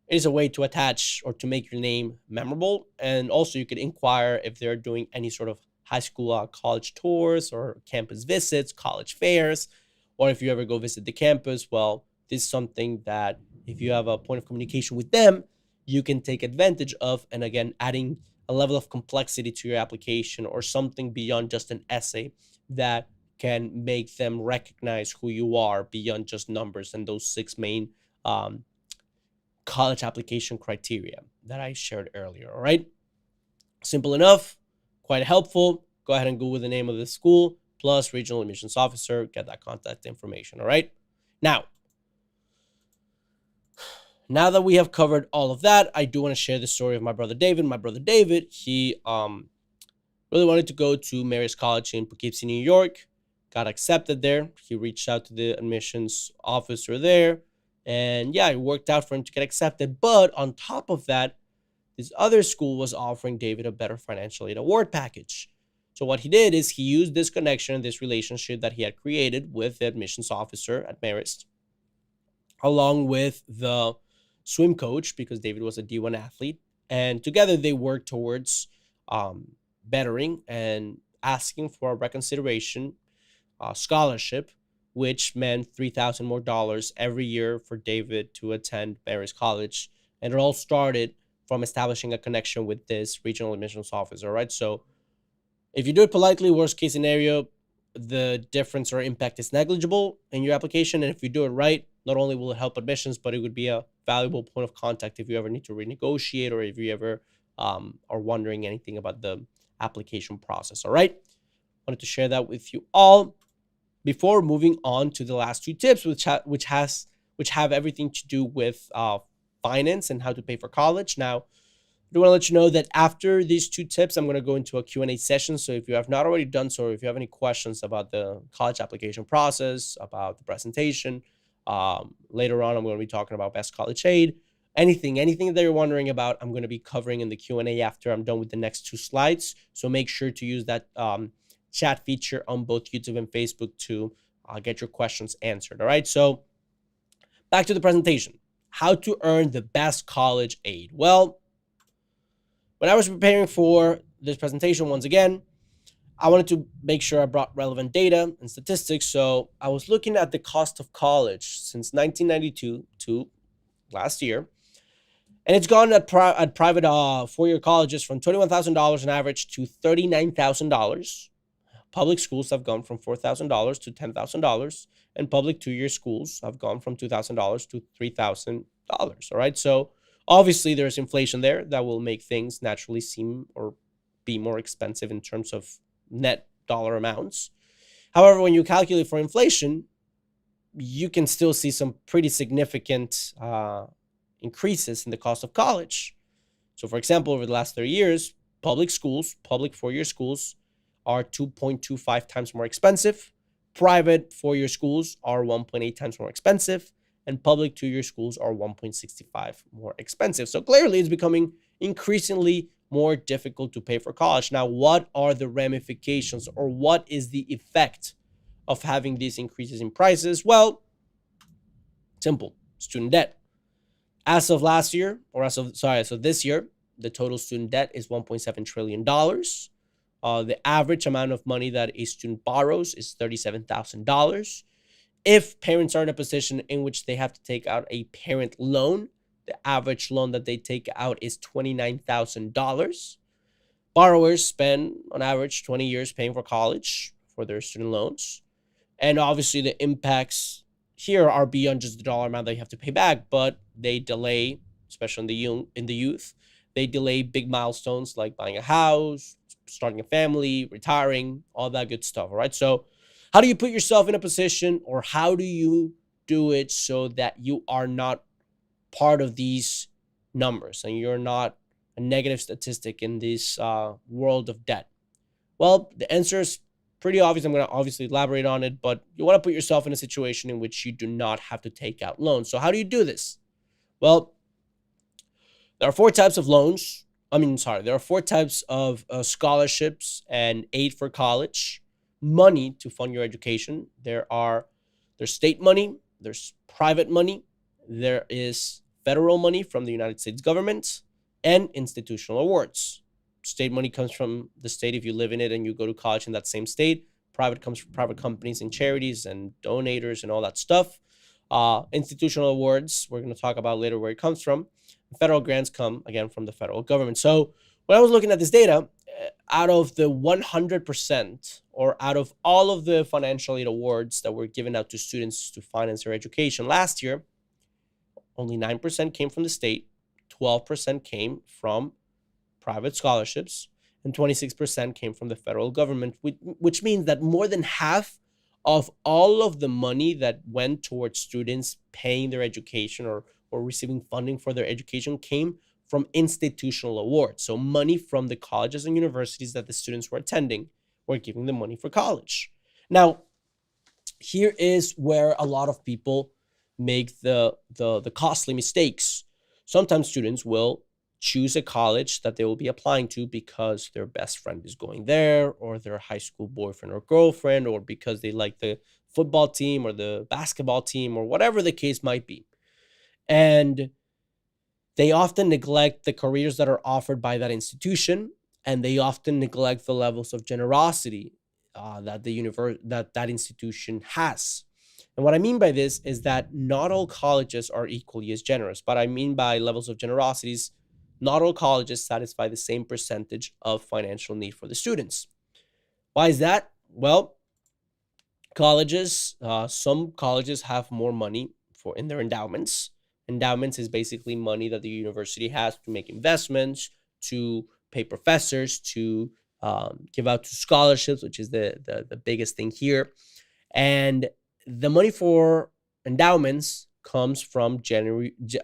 it is a way to attach or to make your name memorable. And also you could inquire if they're doing any sort of high school college tours or campus visits, college fairs, or if you ever go visit the campus. Well, this is something that if you have a point of communication with them, you can take advantage of. And again, adding a level of complexity to your application or something beyond just an essay that can make them recognize who you are beyond just numbers and those six main college application criteria that I shared earlier. All right. Simple enough, quite helpful. Go ahead and Google the name of the school plus regional admissions officer, get that contact information. All right. Now that we have covered all of that, I do want to share the story of my brother David. My brother David, he really wanted to go to Marist College in Poughkeepsie, New York, got accepted there. He reached out to the admissions officer there, and yeah, it worked out for him to get accepted. But on top of that, this other school was offering David a better financial aid award package. So what he did is he used this connection, this relationship that he had created with the admissions officer at Marist, along with the swim coach, because David was a D1 athlete. And together they worked towards bettering and asking for a reconsideration scholarship, which meant $3,000 more every year for David to attend Marist College. And it all started from establishing a connection with this regional admissions officer, right? So if you do it politely, worst case scenario, the difference or impact is negligible in your application. And if you do it right, not only will it help admissions, but it would be a valuable point of contact if you ever need to renegotiate or if you ever are wondering anything about the application process. All right. Wanted to share that with you all before moving on to the last two tips, which have everything to do with finance and how to pay for college. Now, I do want to let you know that after these two tips, I'm going to go into a Q&A session. So if you have not already done so, or if you have any questions about the college application process, about the presentation, later on, I'm going to be talking about best college aid, anything that you're wondering about, I'm going to be covering in the Q&A after I'm done with the next two slides. So make sure to use that chat feature on both YouTube and Facebook to get your questions answered. All right. So back to the presentation. How to earn the best college aid. Well, when I was preparing for this presentation, once again, I wanted to make sure I brought relevant data and statistics. So I was looking at the cost of college since 1992 to last year. And it's gone at private four-year colleges from $21,000 on average to $39,000. Public schools have gone from $4,000 to $10,000. And public two-year schools have gone from $2,000 to $3,000. All right. So obviously there's inflation there that will make things naturally seem or be more expensive in terms of net dollar amounts. However, when you calculate for inflation, you can still see some pretty significant increases in the cost of college. So for example, over the last 30 years, public schools, public four-year schools are 2.25 times more expensive. Private four-year schools are 1.8 times more expensive. And public two-year schools are 1.65 more expensive. So clearly it's becoming increasingly more difficult to pay for college. Now, what are the ramifications or what is the effect of having these increases in prices? Well, simple, student debt. As of this year, the total student debt is $1.7 trillion. The average amount of money that a student borrows is $37,000. If parents are in a position in which they have to take out a parent loan, the average loan that they take out is $29,000. Borrowers spend on average 20 years paying for college for their student loans. And obviously the impacts here are beyond just the dollar amount that you have to pay back, but they delay, especially in the youth, they delay big milestones like buying a house, starting a family, retiring, all that good stuff. All right. So how do you put yourself in a position, or how do you do it so that you are not part of these numbers and you're not a negative statistic in this world of debt? Well, the answer is pretty obvious. I'm going to obviously elaborate on it, but you want to put yourself in a situation in which you do not have to take out loans. So how do you do this? Well, there are four types of loans. There are four types of scholarships and aid for college, money to fund your education. There's state money, there's private money, there is federal money from the United States government, and institutional awards. State money comes from the state if you live in it and you go to college in that same state. Private comes from private companies and charities and donators and all that stuff. Institutional awards, we're going to talk about later where it comes from. Federal grants come, again, from the federal government. So when I was looking at this data, out of the 100%, or out of all of the financial aid awards that were given out to students to finance their education last year, only 9% came from the state, 12% came from private scholarships, and 26% came from the federal government, which means that more than half of all of the money that went towards students paying their education or receiving funding for their education came from institutional awards. So money from the colleges and universities that the students were attending were giving them money for college. Now, here is where a lot of people make the costly mistakes. Sometimes students will choose a college that they will be applying to because their best friend is going there, or their high school boyfriend or girlfriend, or because they like the football team or the basketball team, or whatever the case might be. And they often neglect the careers that are offered by that institution, and they often neglect the levels of generosity that institution has. And what I mean by this is that not all colleges are equally as generous. But I mean by levels of generosities, not all colleges satisfy the same percentage of financial need for the students. Why is that? Well, some colleges have more money in their endowments. Endowments is basically money that the university has to make investments, to pay professors, to give out to scholarships, which is the biggest thing here. And the money for endowments comes from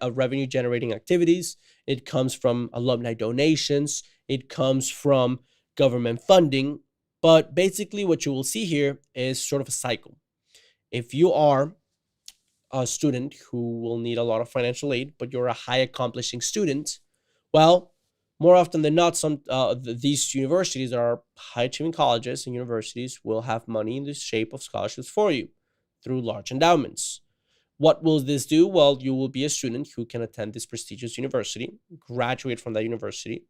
revenue generating activities. It comes from alumni donations. It comes from government funding. But basically what you will see here is sort of a cycle. If you are a student who will need a lot of financial aid, but you're a high accomplishing student, well, more often than not, these universities that are high achieving colleges and universities will have money in the shape of scholarships for you through large endowments. What will this do? Well, you will be a student who can attend this prestigious university, graduate from that university,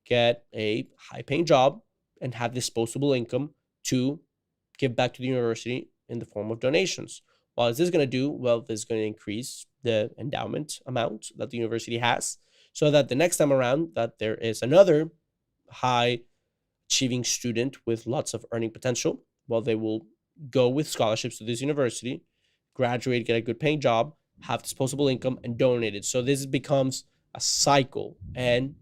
get a high-paying job, and have disposable income to give back to the university in the form of donations. What is this going to do? Well, this is going to increase the endowment amount that the university has, so that the next time around that there is another high-achieving student with lots of earning potential, well, they will go with scholarships to this university, graduate, get a good paying job, have disposable income, and donate it. So this becomes a cycle. And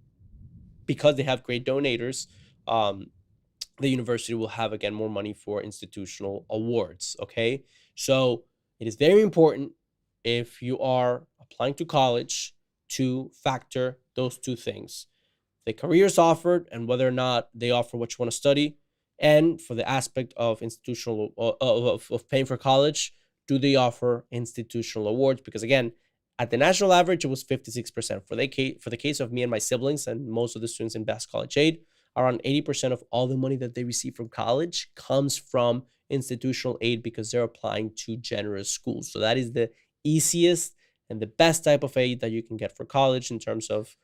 because they have great donators, the university will have, again, more money for institutional awards. Okay. So it is very important, if you are applying to college, to factor those two things: the careers offered and whether or not they offer what you want to study. And for the aspect of institutional of paying for college, do they offer institutional awards? Because again, at the national average, it was 56%. For the case of me and my siblings and most of the students in Best College Aid, around 80% of all the money that they receive from college comes from institutional aid, because they're applying to generous schools. So that is the easiest and the best type of aid that you can get for college in terms of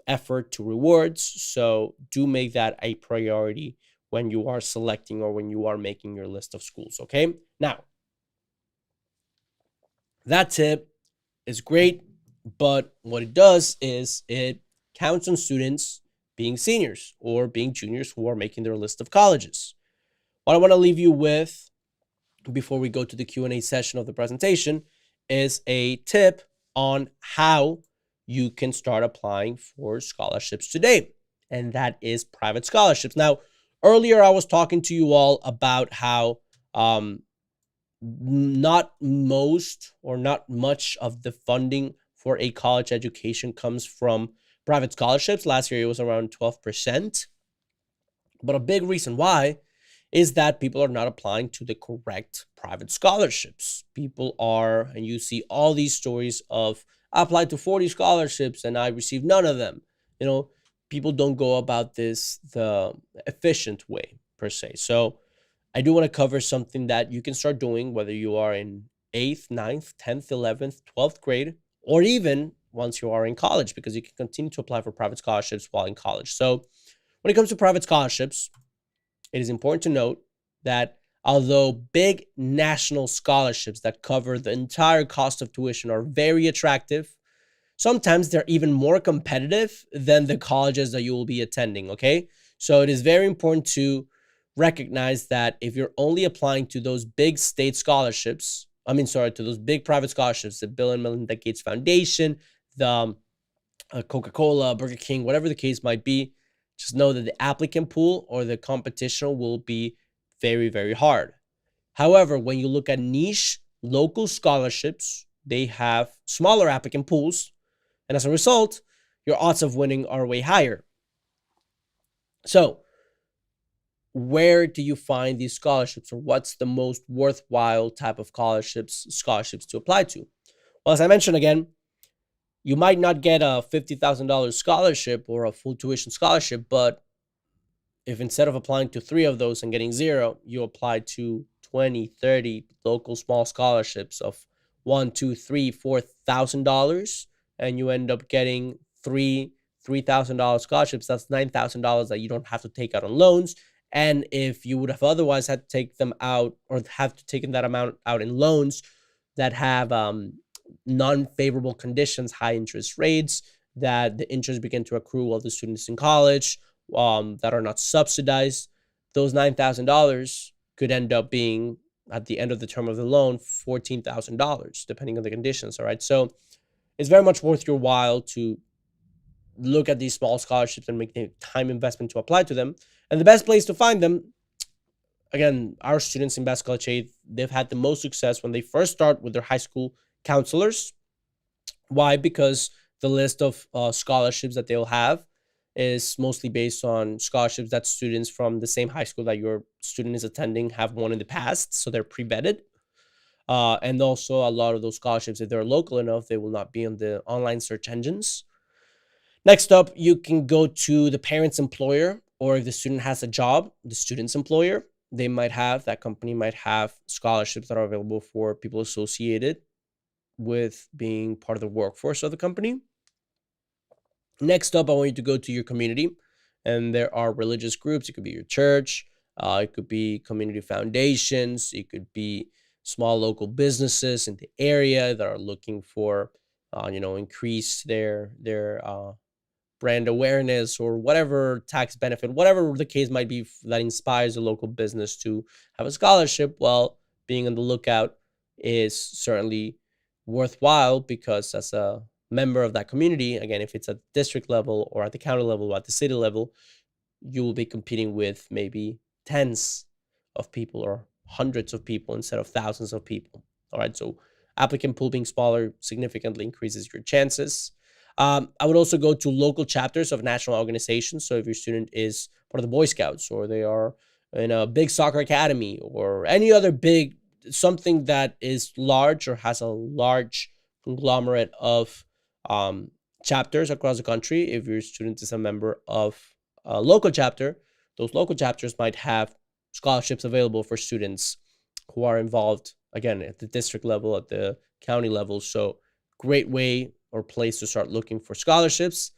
effort to rewards. So do make that a priority when you are selecting or when you are making your list of schools. Okay. Now, that tip is great, but what it does is it counts on students being seniors or being juniors who are making their list of colleges. What I want to leave you with before we go to the Q&A session of the presentation is a tip on how you can start applying for scholarships today, and that is private scholarships. Now, earlier I was talking to you all about how not most or not much of the funding for a college education comes from private scholarships. Last year it was around 12%. But a big reason why is that people are not applying to the correct private scholarships. People are, and you see all these stories of, I applied to 40 scholarships and I received none of them. People don't go about this the efficient way per se. So I do want to cover something that you can start doing, whether you are in 8th, 9th, 10th, 11th, 12th grade, or even once you are in college, because you can continue to apply for private scholarships while in college. So when it comes to private scholarships, it is important to note that although big national scholarships that cover the entire cost of tuition are very attractive, sometimes they're even more competitive than the colleges that you will be attending, okay? So it is very important to recognize that if you're only applying to those big state scholarships, to those big private scholarships, the Bill and Melinda Gates Foundation, the Coca-Cola, Burger King, whatever the case might be, just know that the applicant pool or the competition will be very, very hard. However, when you look at niche local scholarships, they have smaller applicant pools, and as a result, your odds of winning are way higher. So, where do you find these scholarships, or what's the most worthwhile type of scholarships to apply to? Well, as I mentioned again, you might not get a $50,000 scholarship or a full tuition scholarship, but if instead of applying to 3 of those and getting 0, you apply to 20, 30 local small scholarships of $1, $2, $3, $4,000, and you end up getting three $3,000 scholarships, that's $9,000 that you don't have to take out on loans. And if you would have otherwise had to take them out, or have to take that amount out in loans that have non-favorable conditions, high interest rates, that the interest begin to accrue while the student is in college, that are not subsidized, those $9,000 could end up being, at the end of the term of the loan, $14,000, depending on the conditions. All right. So it's very much worth your while to look at these small scholarships and make the time investment to apply to them. And the best place to find them, again, our students in Best College Aid, they've had the most success when they first start with their high school counselors. Why? Because the list of scholarships that they'll have is mostly based on scholarships that students from the same high school that your student is attending have won in the past. So they're pre-vetted. And also a lot of those scholarships, if they're local enough, they will not be on the online search engines. Next up, you can go to the parent's employer, or if the student has a job, the student's employer. That company might have scholarships that are available for people associated with being part of the workforce of the company. Next up, I want you to go to your community, and there are religious groups. It could be your church, it could be community foundations, it could be small local businesses in the area that are looking for, increase their brand awareness, or whatever tax benefit, whatever the case might be, that inspires a local business to have a scholarship. Well, being on the lookout is certainly worthwhile, because as a member of that community, again, if it's at the district level or at the county level or at the city level, you will be competing with maybe tens of people or hundreds of people instead of thousands of people. All right. So applicant pool being smaller significantly increases your chances. I would also go to local chapters of national organizations. So if your student is part of the Boy Scouts, or they are in a big soccer academy, or any other big, something that is large or has a large conglomerate of chapters across the country, if your student is a member of a local chapter, those local chapters might have scholarships available for students who are involved, again, at the district level, at the county level. So great way or place to start looking for scholarships.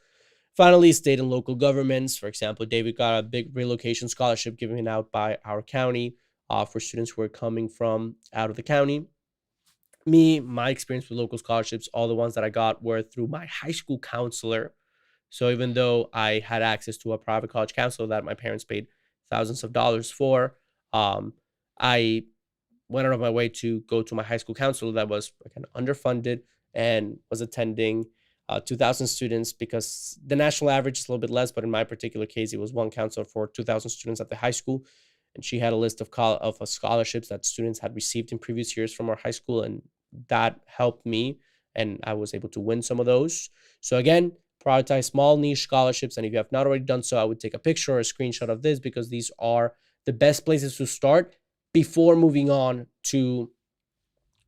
Finally, state and local governments. For example, David got a big relocation scholarship given out by our county for students who are coming from out of the county. My experience with local scholarships, all the ones that I got were through my high school counselor. So even though I had access to a private college counselor that my parents paid thousands of dollars for, I went out of my way to go to my high school counselor that was kind of underfunded and was attending 2,000 students, because the national average is a little bit less, but in my particular case, it was one counselor for 2,000 students at the high school, and she had a list of scholarships that students had received in previous years from our high school, and that helped me, and I was able to win some of those. So again, prioritize small niche scholarships, and if you have not already done so, I would take a picture or a screenshot of this, because these are the best places to start before moving on to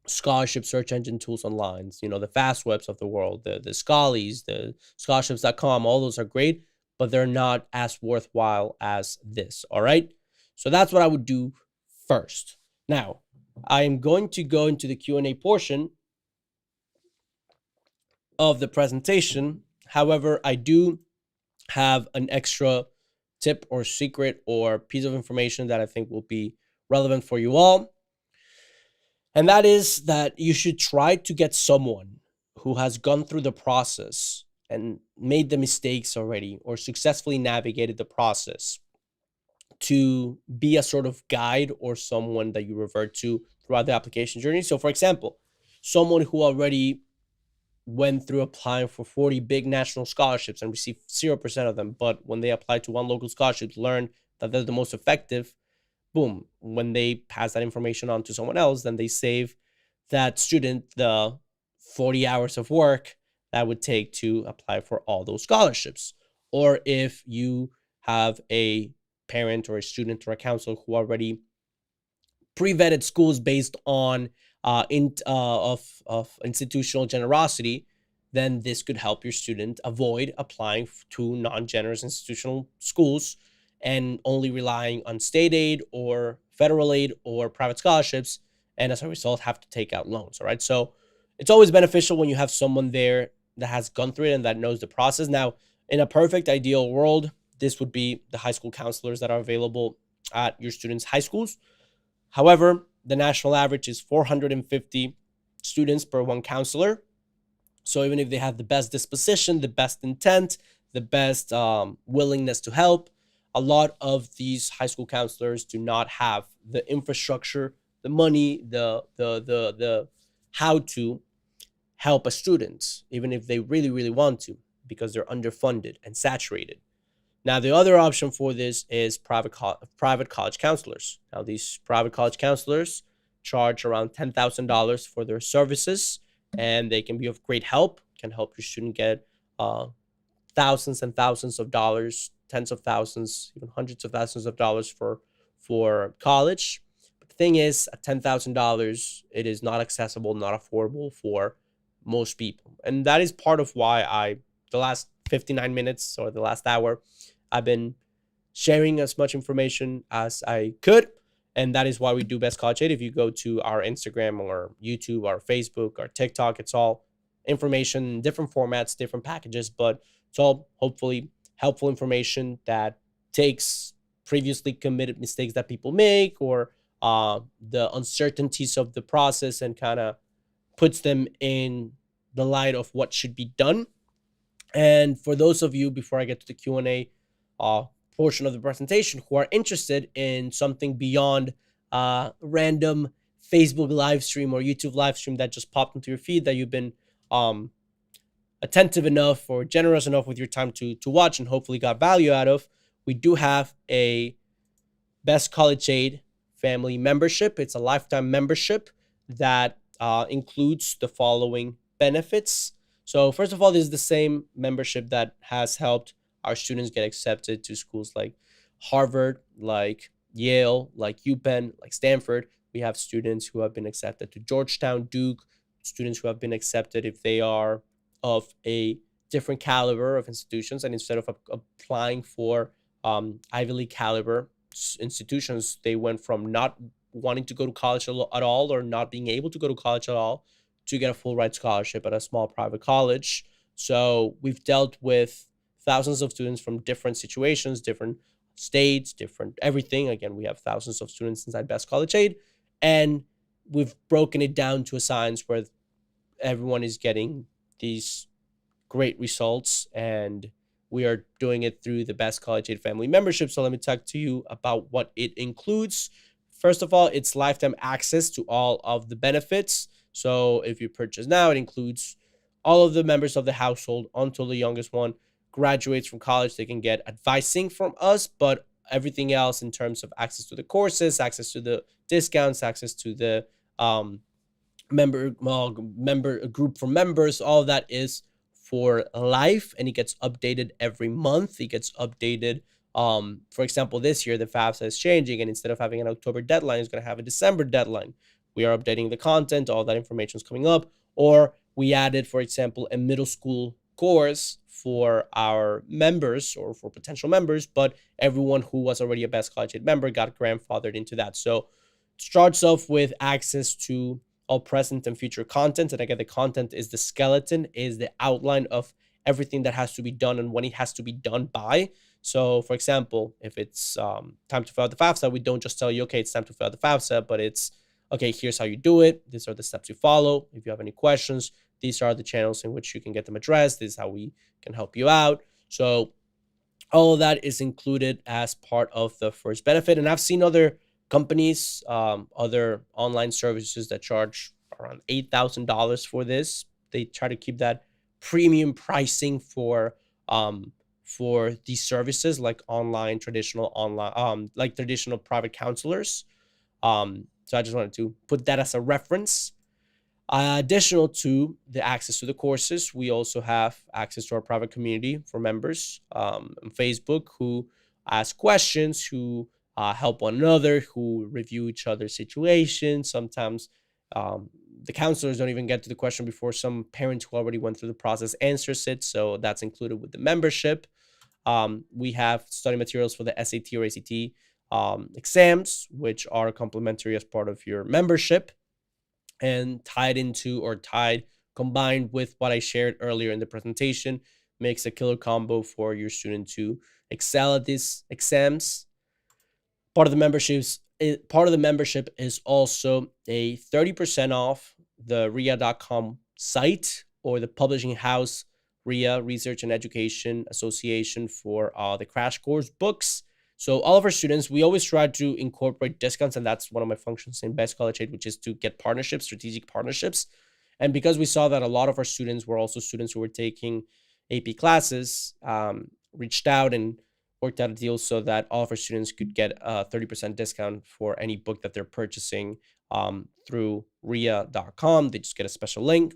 scholarship search engine tools online. The FastWebs of the world, the Schollies, the scholarships.com, all those are great, but they're not as worthwhile as this. All right. So that's what I would do first. Now, I am going to go into the Q&A portion of the presentation. However, I do have an extra tip or secret or piece of information that I think will be relevant for you all. And that is that you should try to get someone who has gone through the process and made the mistakes already or successfully navigated the process to be a sort of guide or someone that you revert to throughout the application journey. So, for example, someone who already went through applying for 40 big national scholarships and received 0% of them, but when they applied to one local scholarship, learned that they're the most effective. Boom, when they pass that information on to someone else, then they save that student the 40 hours of work that would take to apply for all those scholarships. Or if you have a parent or a student or a counselor who already pre-vetted schools based on of institutional generosity, then this could help your student avoid applying to non-generous institutional schools and only relying on state aid or federal aid or private scholarships, and as a result have to take out loans. All right, so it's always beneficial when you have someone there that has gone through it and that knows the process. Now, in a perfect ideal world, this would be the high school counselors that are available at your students' high schools. However, the national average is 450 students per one counselor. So even if they have the best disposition, the best intent, the best willingness to help, a lot of these high school counselors do not have the infrastructure, the money, the how to help a student, even if they really, really want to, because they're underfunded and saturated. Now, the other option for this is private college counselors. Now, these private college counselors charge around $10,000 for their services, and they can be of great help, can help your student get thousands and thousands of dollars, tens of thousands, even hundreds of thousands of dollars for college. But the thing is, at $10,000, it is not accessible, not affordable for most people. And that is part of why the last 59 minutes or the last hour, I've been sharing as much information as I could. And that is why we do Best College Aid. If you go to our Instagram or YouTube, our Facebook, our TikTok, it's all information, different formats, different packages, but it's all hopefully helpful information that takes previously committed mistakes that people make or the uncertainties of the process and kind of puts them in the light of what should be done. And for those of you, before I get to the Q&A portion of the presentation, who are interested in something beyond random Facebook live stream or YouTube live stream that just popped into your feed that you've been attentive enough or generous enough with your time to watch and hopefully got value out of, we do have a Best College Aid family membership. It's a lifetime membership that includes the following benefits. So first of all, this is the same membership that has helped our students get accepted to schools like Harvard, like Yale, like UPenn, like Stanford. We have students who have been accepted to Georgetown, Duke, students who have been accepted if they are of a different caliber of institutions. And instead of applying for Ivy League caliber institutions, they went from not wanting to go to college at all or not being able to go to college at all to get a full ride scholarship at a small private college. So we've dealt with thousands of students from different situations, different states, different everything. Again, we have thousands of students inside Best College Aid, and we've broken it down to a science where everyone is getting these great results and we are doing it through the Best College Aid Family membership. So let me talk to you about what it includes. First of all, it's lifetime access to all of the benefits. So if you purchase now, it includes all of the members of the household until the youngest one graduates from college. They can get advising from us, but everything else in terms of access to the courses, access to the discounts, access to the member group for members, all of that is for life, and it gets updated every month. It gets updated. For example, this year the FAFSA is changing, and instead of having an October deadline, it's going to have a December deadline. We are updating the content, all that information is coming up. Or we added, for example, a middle school course for our members or for potential members, but everyone who was already a Best College Aid member got grandfathered into that. So it starts off with access to all present and future content. And again, the content is the skeleton, is the outline of everything that has to be done and when it has to be done by. So, for example, if it's time to fill out the FAFSA, we don't just tell you, okay, it's time to fill out the FAFSA, but it's, okay, here's how you do it. These are the steps you follow. If you have any questions, these are the channels in which you can get them addressed. This is how we can help you out. So all of that is included as part of the first benefit. And I've seen other companies, other online services that charge around $8,000 for this. They try to keep that premium pricing for these services, like traditional private counselors. So I just wanted to put that as a reference. Additional to the access to the courses, we also have access to our private community for members on Facebook who ask questions, who help one another, who review each other's situations. Sometimes the counselors don't even get to the question before some parent who already went through the process answers it. So that's included with the membership. We have study materials for the SAT or ACT exams, which are complimentary as part of your membership, and combined with what I shared earlier in the presentation, makes a killer combo for your student to excel at these exams. Part of the membership is also a 30% off the RIA.com site, or the publishing house RIA, Research and Education Association, for the crash course books. So all of our students, we always try to incorporate discounts, and that's one of my functions in Best College Aid, which is to get partnerships, strategic partnerships. And because we saw that a lot of our students were also students who were taking AP classes, reached out and worked out a deal so that all of our students could get a 30% discount for any book that they're purchasing through RIA.com. They just get a special link,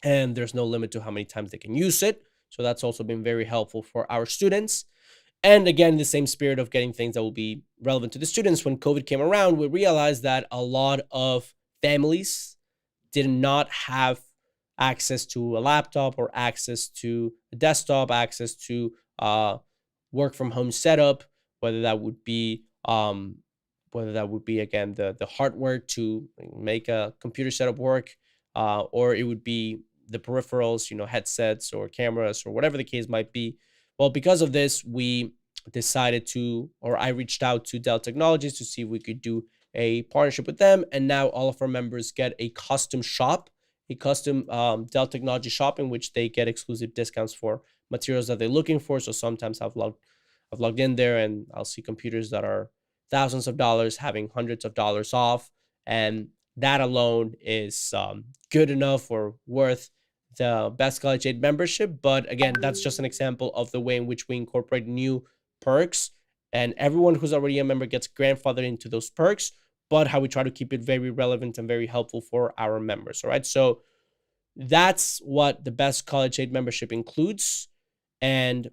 and there's no limit to how many times they can use it. So that's also been very helpful for our students. And again, the same spirit of getting things that will be relevant to the students. When COVID came around, we realized that a lot of families did not have access to a laptop or access to a desktop, access to work from home setup, whether that would be again the hardware to make a computer setup work, or it would be the peripherals, headsets or cameras or whatever the case might be. Well, because of this, I reached out to Dell Technologies to see if we could do a partnership with them. And now all of our members get a custom Dell Technology shop, in which they get exclusive discounts for materials that they're looking for. So sometimes I've logged in there and I'll see computers that are thousands of dollars having hundreds of dollars off. And that alone is good enough or worth the Best College Aid membership. But again, that's just an example of the way in which we incorporate new perks, and everyone who's already a member gets grandfathered into those perks, but how we try to keep it very relevant and very helpful for our members. All right, so that's what the Best College Aid membership includes. And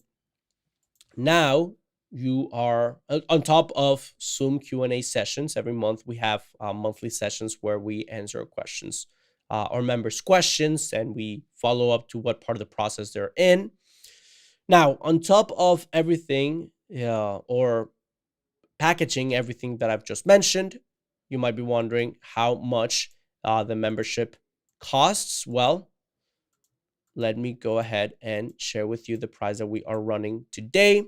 now you are on top of Zoom Q&A sessions. Every month we have monthly sessions where we answer questions, our members' questions, and we follow up to what part of the process they're in. Now, on top of everything, or packaging everything that I've just mentioned, you might be wondering how much the membership costs. Well, let me go ahead and share with you the price that we are running today.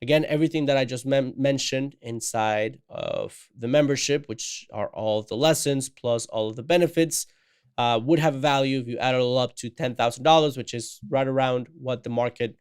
Again, everything that I just mentioned inside of the membership, which are all of the lessons plus all of the benefits, would have a value if you add it all up to $10,000, which is right around what the market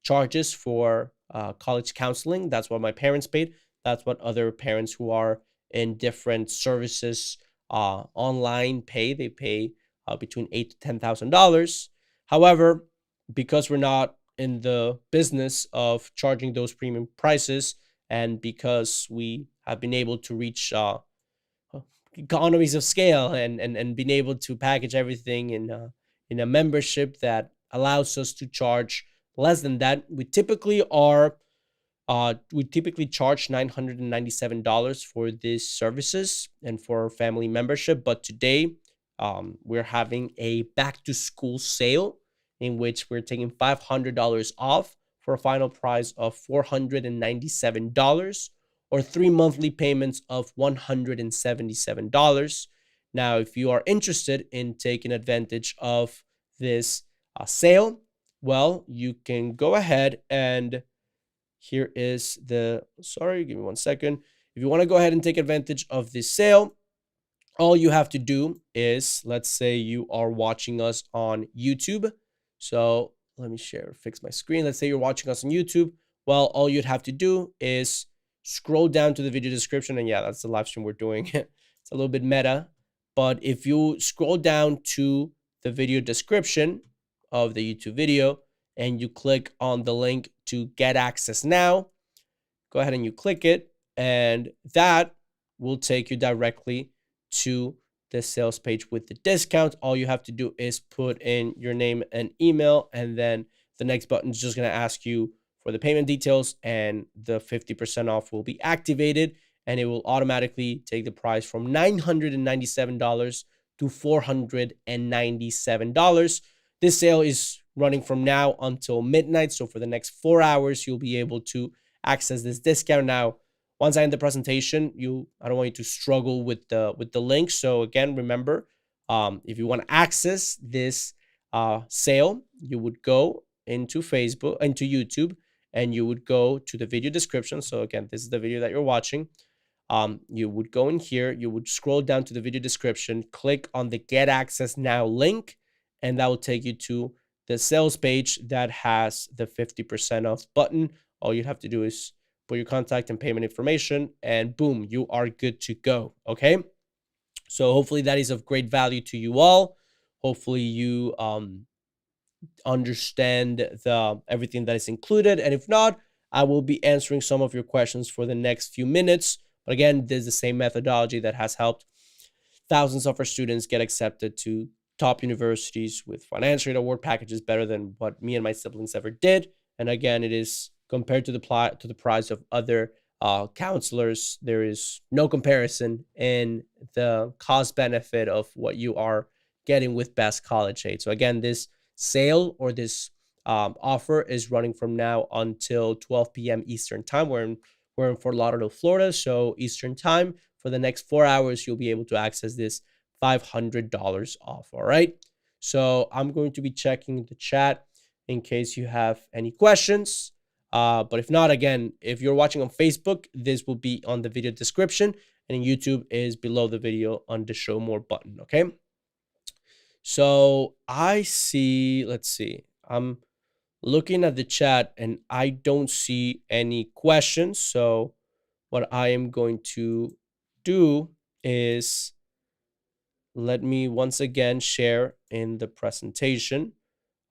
charges for college counseling. That's what my parents paid. That's what other parents who are in different services online pay. They pay between $8,000 to $10,000. However, because we're not in the business of charging those premium prices, and because we have been able to reach economies of scale and being able to package everything in a membership that allows us to charge less than that, we typically charge $997 for these services and for family membership. But today, we're having a back to school sale in which we're taking $500 off for a final price of $497, or 3 monthly payments of $177. Now, if you are interested in taking advantage of this sale, well, you can go ahead and here is sorry, give me 1 second. If you want to go ahead and take advantage of this sale, all you have to do is, let's say you are watching us on YouTube. So let me fix my screen. Let's say you're watching us on YouTube. Well, all you'd have to do is scroll down to the video description. And yeah, that's the live stream we're doing. It's a little bit meta. But if you scroll down to the video description of the YouTube video and you click on the link to get access now, go ahead and you click it, and that will take you directly to the sales page with the discount. All you have to do is put in your name and email, and then the next button is just going to ask you for the payment details, and the 50% off will be activated, and it will automatically take the price from $997 to $497. This sale is running from now until midnight. So for the next 4 hours, you'll be able to access this discount. Now, once I end the presentation, I don't want you to struggle with the link. So again, remember, if you want to access this sale, you would go into YouTube, and you would go to the video description. So again, this is the video that you're watching. You would go in here, you would scroll down to the video description, click on the Get Access Now link, and that will take you to the sales page that has the 50% off button. All you have to do is put your contact and payment information, and boom, you are good to go. Okay. So hopefully that is of great value to you all. Hopefully you understand everything that is included. And if not, I will be answering some of your questions for the next few minutes. But again, this is the same methodology that has helped thousands of our students get accepted to top universities with financial aid award packages better than what me and my siblings ever did. And again, it is compared to the price of other counselors, there is no comparison in the cost benefit of what you are getting with Best College Aid. So again, this sale or this offer is running from now until 12 p.m. Eastern time. We're in Fort Lauderdale, Florida, so Eastern time. For the next 4 hours, you'll be able to access this $500 off. All right. So I'm going to be checking the chat in case you have any questions. But if not, again, if you're watching on Facebook, this will be on the video description, and YouTube is below the video on the show more button. Okay. So I see, let's see, I'm looking at the chat and I don't see any questions. So what I am going to do is, let me once again share in the presentation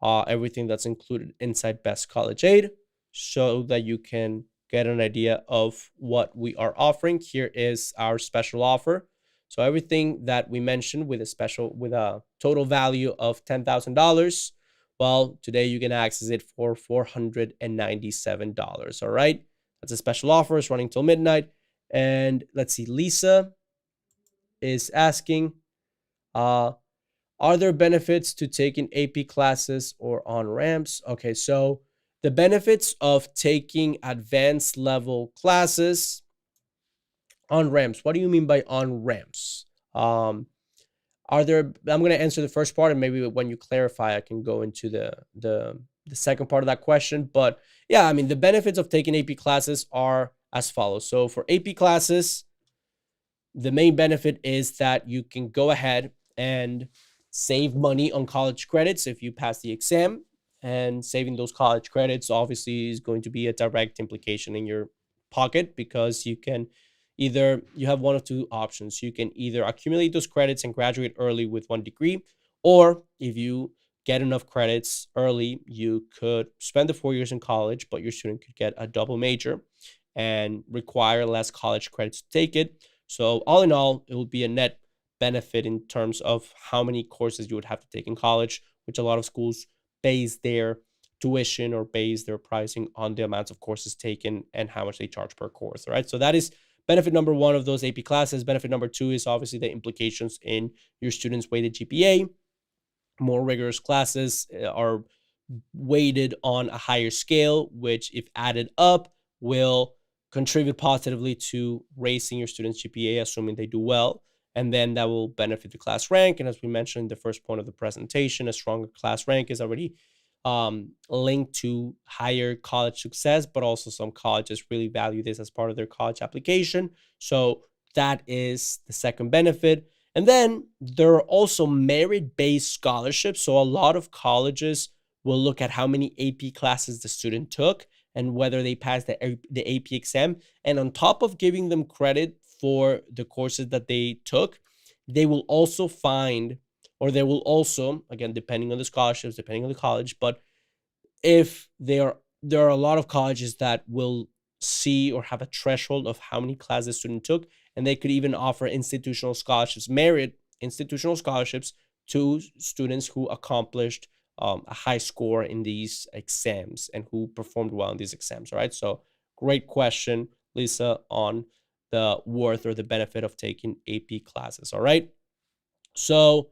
everything that's included inside Best College Aid, so that you can get an idea of what we are offering. Here is our special offer. So everything that we mentioned with a total value of $10,000, well, today you can access it for $497. All right. That's a special offer. It's running till midnight. And let's see, Lisa is asking, are there benefits to taking AP classes or on-ramps? Okay, so the benefits of taking advanced level classes, on-ramps. What do you mean by on-ramps? I'm going to answer the first part, and maybe when you clarify, I can go into the second part of that question. But yeah, I mean, the benefits of taking AP classes are as follows. So for AP classes, the main benefit is that you can go ahead and save money on college credits if you pass the exam. and saving those college credits obviously is going to be a direct implication in your pocket, because you have one of two options. You can either accumulate those credits and graduate early with one degree, or if you get enough credits early, you could spend the 4 years in college, but your student could get a double major and require less college credits to take it. So all in all, it will be a net benefit in terms of how many courses you would have to take in college, which a lot of schools base their tuition or base their pricing on the amounts of courses taken and how much they charge per course. All right. So that is benefit number one of those AP classes. Benefit number two is obviously the implications in your students' weighted GPA. More rigorous classes are weighted on a higher scale, which, if added up, will contribute positively to raising your students' GPA, assuming they do well. And then that will benefit the class rank. And as we mentioned in the first point of the presentation, a stronger class rank is already linked to higher college success, but also some colleges really value this as part of their college application. So that is the second benefit. And then there are also merit-based scholarships. So a lot of colleges will look at how many AP classes the student took and whether they passed the AP exam. And on top of giving them credit for the courses that they took, they will also find, or they will also, again, depending on the scholarships, depending on the college, but if there are a lot of colleges that will see or have a threshold of how many classes the student took, and they could even offer institutional scholarships, merit institutional scholarships to students who accomplished a high score in these exams and who performed well in these exams. All right. So great question, Lisa, on the worth or the benefit of taking AP classes. All right. So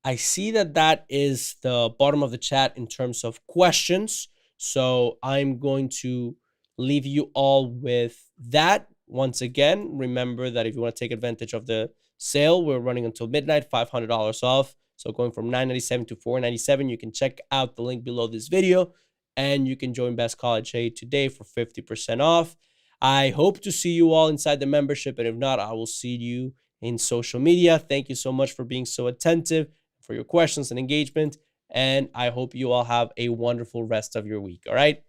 I see that is the bottom of the chat in terms of questions. So I'm going to leave you all with that. Once again, remember that if you want to take advantage of the sale, we're running until midnight, $500 off. So going from $997 to $497, you can check out the link below this video and you can join Best College Aid today for 50% off. I hope to see you all inside the membership, and if not, I will see you in social media. Thank you so much for being so attentive, for your questions and engagement, and I hope you all have a wonderful rest of your week. All right.